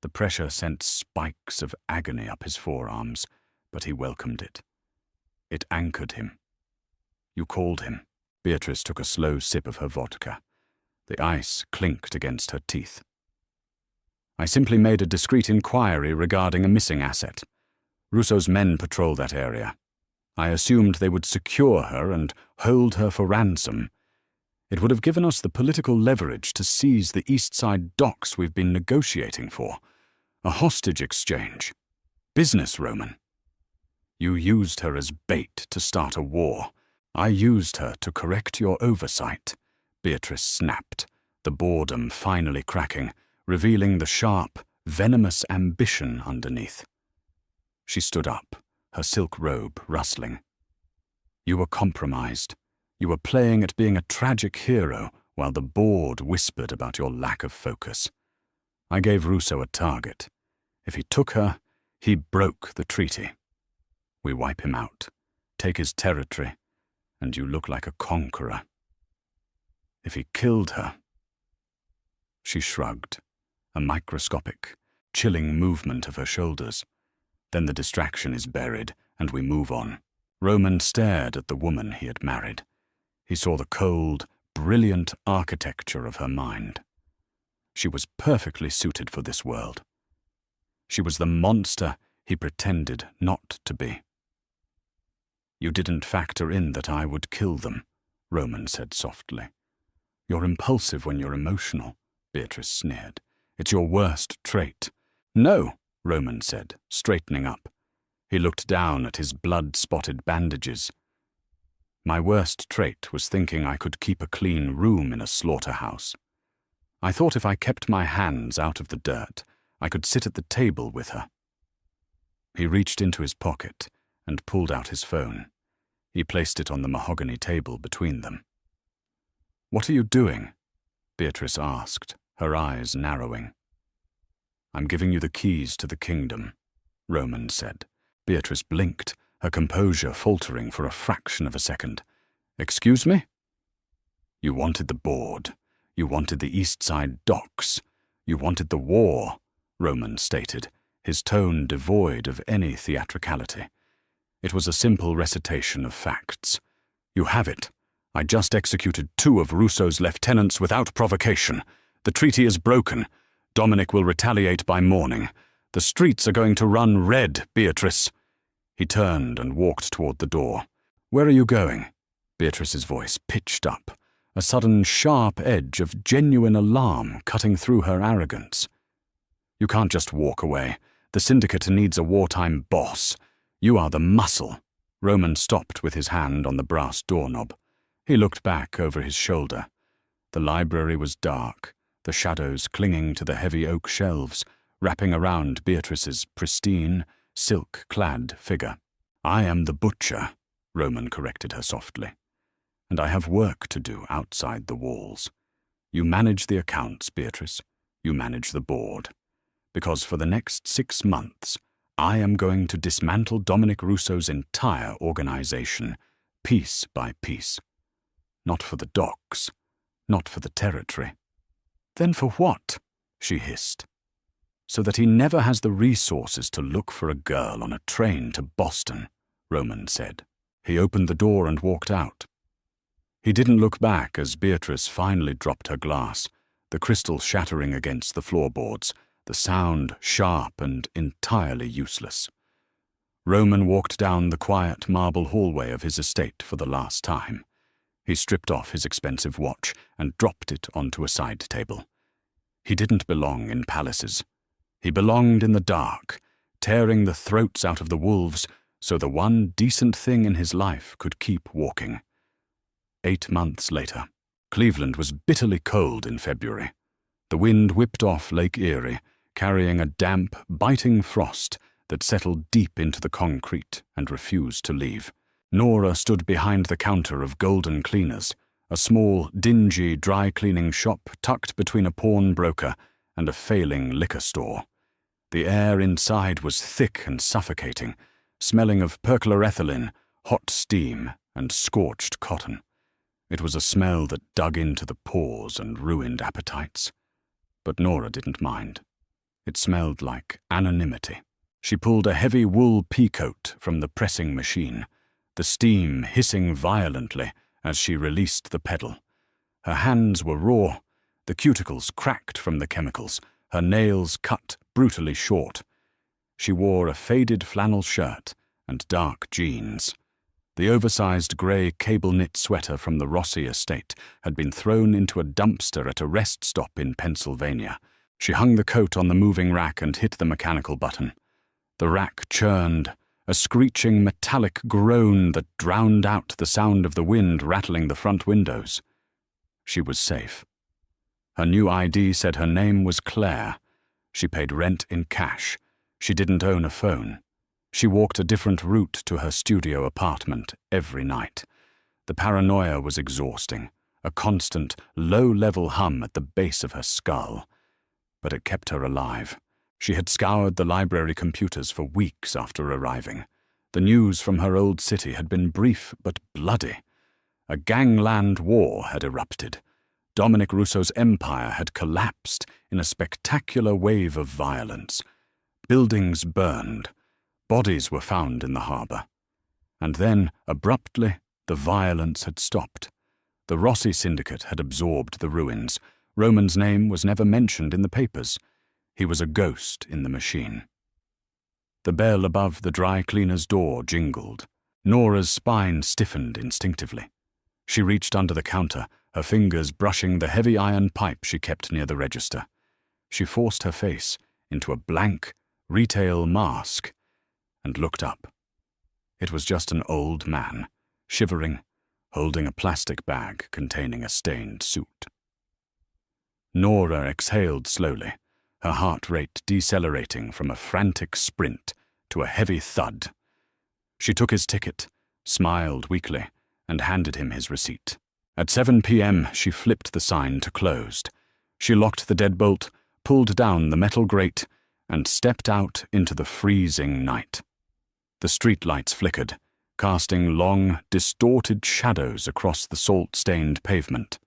The pressure sent spikes of agony up his forearms, but he welcomed it. It anchored him. "You called him." Beatrice took a slow sip of her vodka. The ice clinked against her teeth. "I simply made a discreet inquiry regarding a missing asset. Russo's men patrol that area. I assumed they would secure her and hold her for ransom. It would have given us the political leverage to seize the East Side docks we've been negotiating for. A hostage exchange. Business, Roman. You used her as bait to start a war. I used her to correct your oversight," Beatrice snapped, the boredom finally cracking, revealing the sharp, venomous ambition underneath. She stood up, her silk robe rustling. "You were compromised. You were playing at being a tragic hero while the board whispered about your lack of focus. I gave Russo a target. If he took her, he broke the treaty. We wipe him out, take his territory, and you look like a conqueror. If he killed her..." She shrugged, a microscopic, chilling movement of her shoulders. Then the distraction is buried, and we move on. Roman stared at the woman he had married. He saw the cold, brilliant architecture of her mind. She was perfectly suited for this world. She was the monster he pretended not to be. "You didn't factor in that I would kill them," Roman said softly. "You're impulsive when you're emotional," Beatrice sneered. "It's your worst trait." "No," Roman said, straightening up. He looked down at his blood-spotted bandages. "My worst trait was thinking I could keep a clean room in a slaughterhouse. I thought if I kept my hands out of the dirt, I could sit at the table with her." He reached into his pocket and pulled out his phone. He placed it on the mahogany table between them. "What are you doing?" Beatrice asked, her eyes narrowing. "I'm giving you the keys to the kingdom," Roman said. Beatrice blinked, her composure faltering for a fraction of a second. "Excuse me?" "You wanted the board. You wanted the East Side docks. You wanted the war," Roman stated, his tone devoid of any theatricality. It was a simple recitation of facts. "You have it. I just executed 2 of Russo's lieutenants without provocation. The treaty is broken. Dominic will retaliate by morning. The streets are going to run red, Beatrice." He turned and walked toward the door. "Where are you going?" Beatrice's voice pitched up, a sudden sharp edge of genuine alarm cutting through her arrogance. "You can't just walk away. The syndicate needs a wartime boss. You are the muscle." Roman stopped with his hand on the brass doorknob. He looked back over his shoulder. The library was dark, the shadows clinging to the heavy oak shelves, wrapping around Beatrice's pristine, silk-clad figure. "I am the butcher," Roman corrected her softly. "And I have work to do outside the walls. You manage the accounts, Beatrice. You manage the board. Because for the next 6 months, I am going to dismantle Dominic Russo's entire organization, piece by piece. Not for the docks, not for the territory." "Then for what?" she hissed. "So that he never has the resources to look for a girl on a train to Boston," Roman said. He opened the door and walked out. He didn't look back as Beatrice finally dropped her glass, the crystal shattering against the floorboards, the sound sharp and entirely useless. Roman walked down the quiet marble hallway of his estate for the last time. He stripped off his expensive watch and dropped it onto a side table. He didn't belong in palaces. He belonged in the dark, tearing the throats out of the wolves so the one decent thing in his life could keep walking. 8 months later. Cleveland was bitterly cold in February. The wind whipped off Lake Erie, carrying a damp, biting frost that settled deep into the concrete and refused to leave. Nora stood behind the counter of Golden Cleaners, a small, dingy dry-cleaning shop tucked between a pawnbroker and a failing liquor store. The air inside was thick and suffocating, smelling of perchloroethylene, hot steam, and scorched cotton. It was a smell that dug into the pores and ruined appetites. But Nora didn't mind. It smelled like anonymity. She pulled a heavy wool peacoat from the pressing machine, the steam hissing violently as she released the pedal. Her hands were raw, the cuticles cracked from the chemicals, her nails cut brutally short. She wore a faded flannel shirt and dark jeans. The oversized grey cable-knit sweater from the Rossi estate had been thrown into a dumpster at a rest stop in Pennsylvania. She hung the coat on the moving rack and hit the mechanical button. The rack churned, a screeching metallic groan that drowned out the sound of the wind rattling the front windows. She was safe. Her new ID said her name was Claire. She paid rent in cash. She didn't own a phone. She walked a different route to her studio apartment every night. The paranoia was exhausting, a constant, low-level hum at the base of her skull. But it kept her alive. She had scoured the library computers for weeks after arriving. The news from her old city had been brief but bloody. A gangland war had erupted. Dominic Russo's empire had collapsed in a spectacular wave of violence. Buildings burned. Bodies were found in the harbor. And then, abruptly, the violence had stopped. The Rossi syndicate had absorbed the ruins. Roman's name was never mentioned in the papers. He was a ghost in the machine. The bell above the dry cleaner's door jingled. Nora's spine stiffened instinctively. She reached under the counter, her fingers brushing the heavy iron pipe she kept near the register. She forced her face into a blank, retail mask and looked up. It was just an old man, shivering, holding a plastic bag containing a stained suit. Nora exhaled slowly, her heart rate decelerating from a frantic sprint to a heavy thud. She took his ticket, smiled weakly, and handed him his receipt. At 7 p.m., she flipped the sign to closed. She locked the deadbolt, pulled down the metal grate, and stepped out into the freezing night. The streetlights flickered, casting long, distorted shadows across the salt-stained pavement.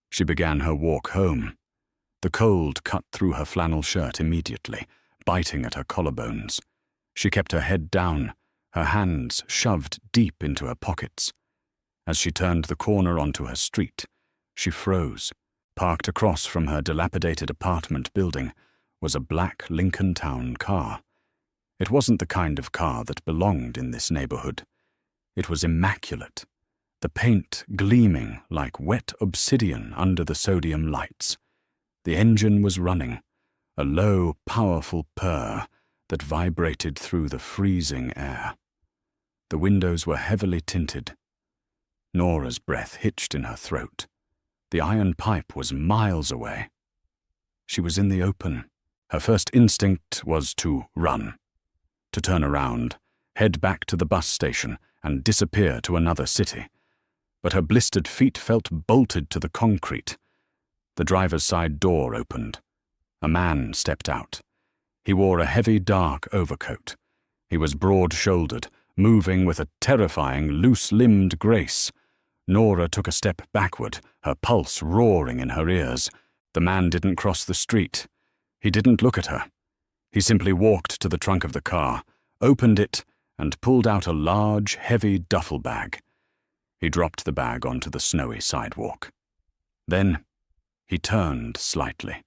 She began her walk home. The cold cut through her flannel shirt immediately, biting at her collarbones. She kept her head down, her hands shoved deep into her pockets. As she turned the corner onto her street, she froze. Parked across from her dilapidated apartment building was a black Lincoln Town car. It wasn't the kind of car that belonged in this neighborhood. It was immaculate, the paint gleaming like wet obsidian under the sodium lights. The engine was running, a low, powerful purr that vibrated through the freezing air. The windows were heavily tinted. Nora's breath hitched in her throat. The iron pipe was miles away. She was in the open. Her first instinct was to run, to turn around, head back to the bus station, and disappear to another city. But her blistered feet felt bolted to the concrete. The driver's side door opened. A man stepped out. He wore a heavy, dark overcoat. He was broad-shouldered, moving with a terrifying, loose-limbed grace. Nora took a step backward, her pulse roaring in her ears. The man didn't cross the street. He didn't look at her. He simply walked to the trunk of the car, opened it, and pulled out a large, heavy duffel bag. He dropped the bag onto the snowy sidewalk. Then he turned slightly.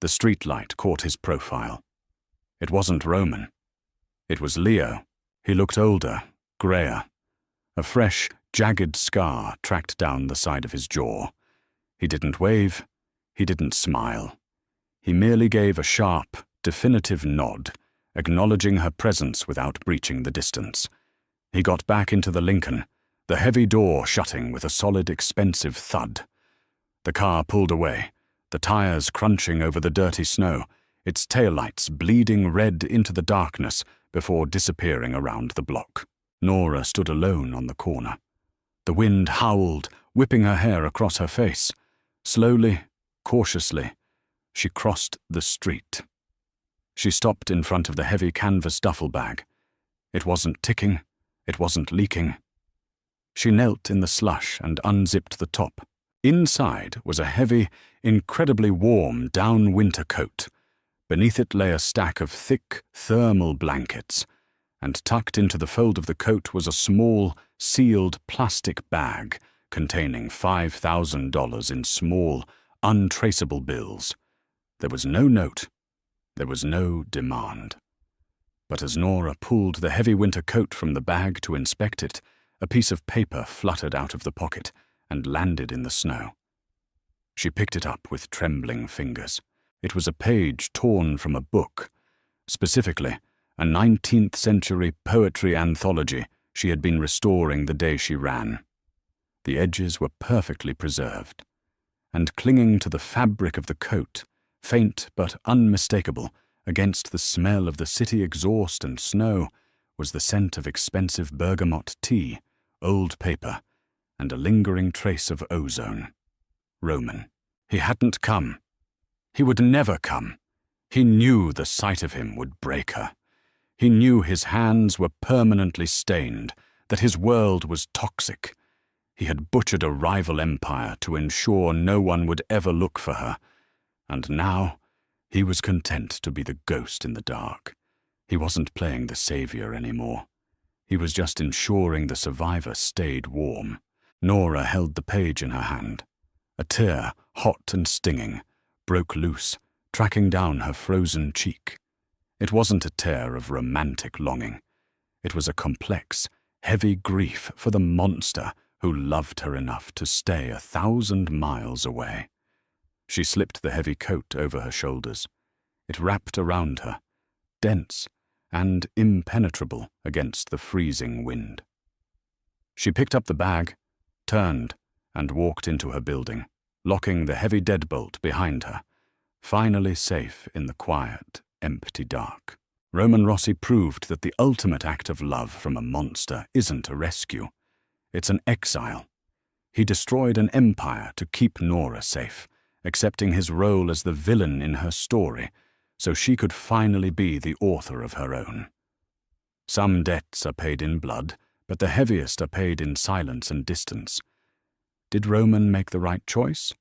The streetlight caught his profile. It wasn't Roman. It was Leo. He looked older, grayer. A fresh, jagged scar tracked down the side of his jaw. He didn't wave. He didn't smile. He merely gave a sharp, definitive nod, acknowledging her presence without breaching the distance. He got back into the Lincoln, the heavy door shutting with a solid, expensive thud. The car pulled away, the tires crunching over the dirty snow, its taillights bleeding red into the darkness before disappearing around the block. Nora stood alone on the corner. The wind howled, whipping her hair across her face. Slowly, cautiously, she crossed the street. She stopped in front of the heavy canvas duffel bag. It wasn't ticking. It wasn't leaking. She knelt in the slush and unzipped the top. Inside was a heavy, incredibly warm down winter coat. Beneath it lay a stack of thick, thermal blankets, and tucked into the fold of the coat was a small, sealed plastic bag containing $5,000 in small, untraceable bills. There was no note. There was no demand. But as Nora pulled the heavy winter coat from the bag to inspect it, a piece of paper fluttered out of the pocket and landed in the snow. She picked it up with trembling fingers. It was a page torn from a book, specifically a 19th century poetry anthology she had been restoring the day she ran. The edges were perfectly preserved, and clinging to the fabric of the coat, faint but unmistakable against the smell of the city exhaust and snow, was the scent of expensive bergamot tea, old paper, and a lingering trace of ozone. Roman. He hadn't come. He would never come. He knew the sight of him would break her. He knew his hands were permanently stained, that his world was toxic. He had butchered a rival empire to ensure no one would ever look for her. And now, he was content to be the ghost in the dark. He wasn't playing the savior anymore. He was just ensuring the survivor stayed warm. Nora held the page in her hand. A tear, hot and stinging, broke loose, tracking down her frozen cheek. It wasn't a tear of romantic longing. It was a complex, heavy grief for the monster who loved her enough to stay 1,000 miles away. She slipped the heavy coat over her shoulders. It wrapped around her, dense and impenetrable against the freezing wind. She picked up the bag, turned, and walked into her building, locking the heavy deadbolt behind her, finally safe in the quiet, empty dark. Roman Rossi proved that the ultimate act of love from a monster isn't a rescue. It's an exile. He destroyed an empire to keep Nora safe, accepting his role as the villain in her story, so she could finally be the author of her own. Some debts are paid in blood, but the heaviest are paid in silence and distance. Did Roman make the right choice?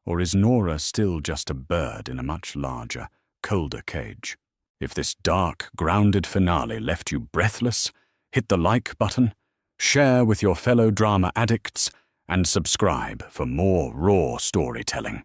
Or is Nora still just a bird in a much larger, colder cage? If this dark, grounded finale left you breathless, hit the like button, share with your fellow drama addicts, and subscribe for more raw storytelling.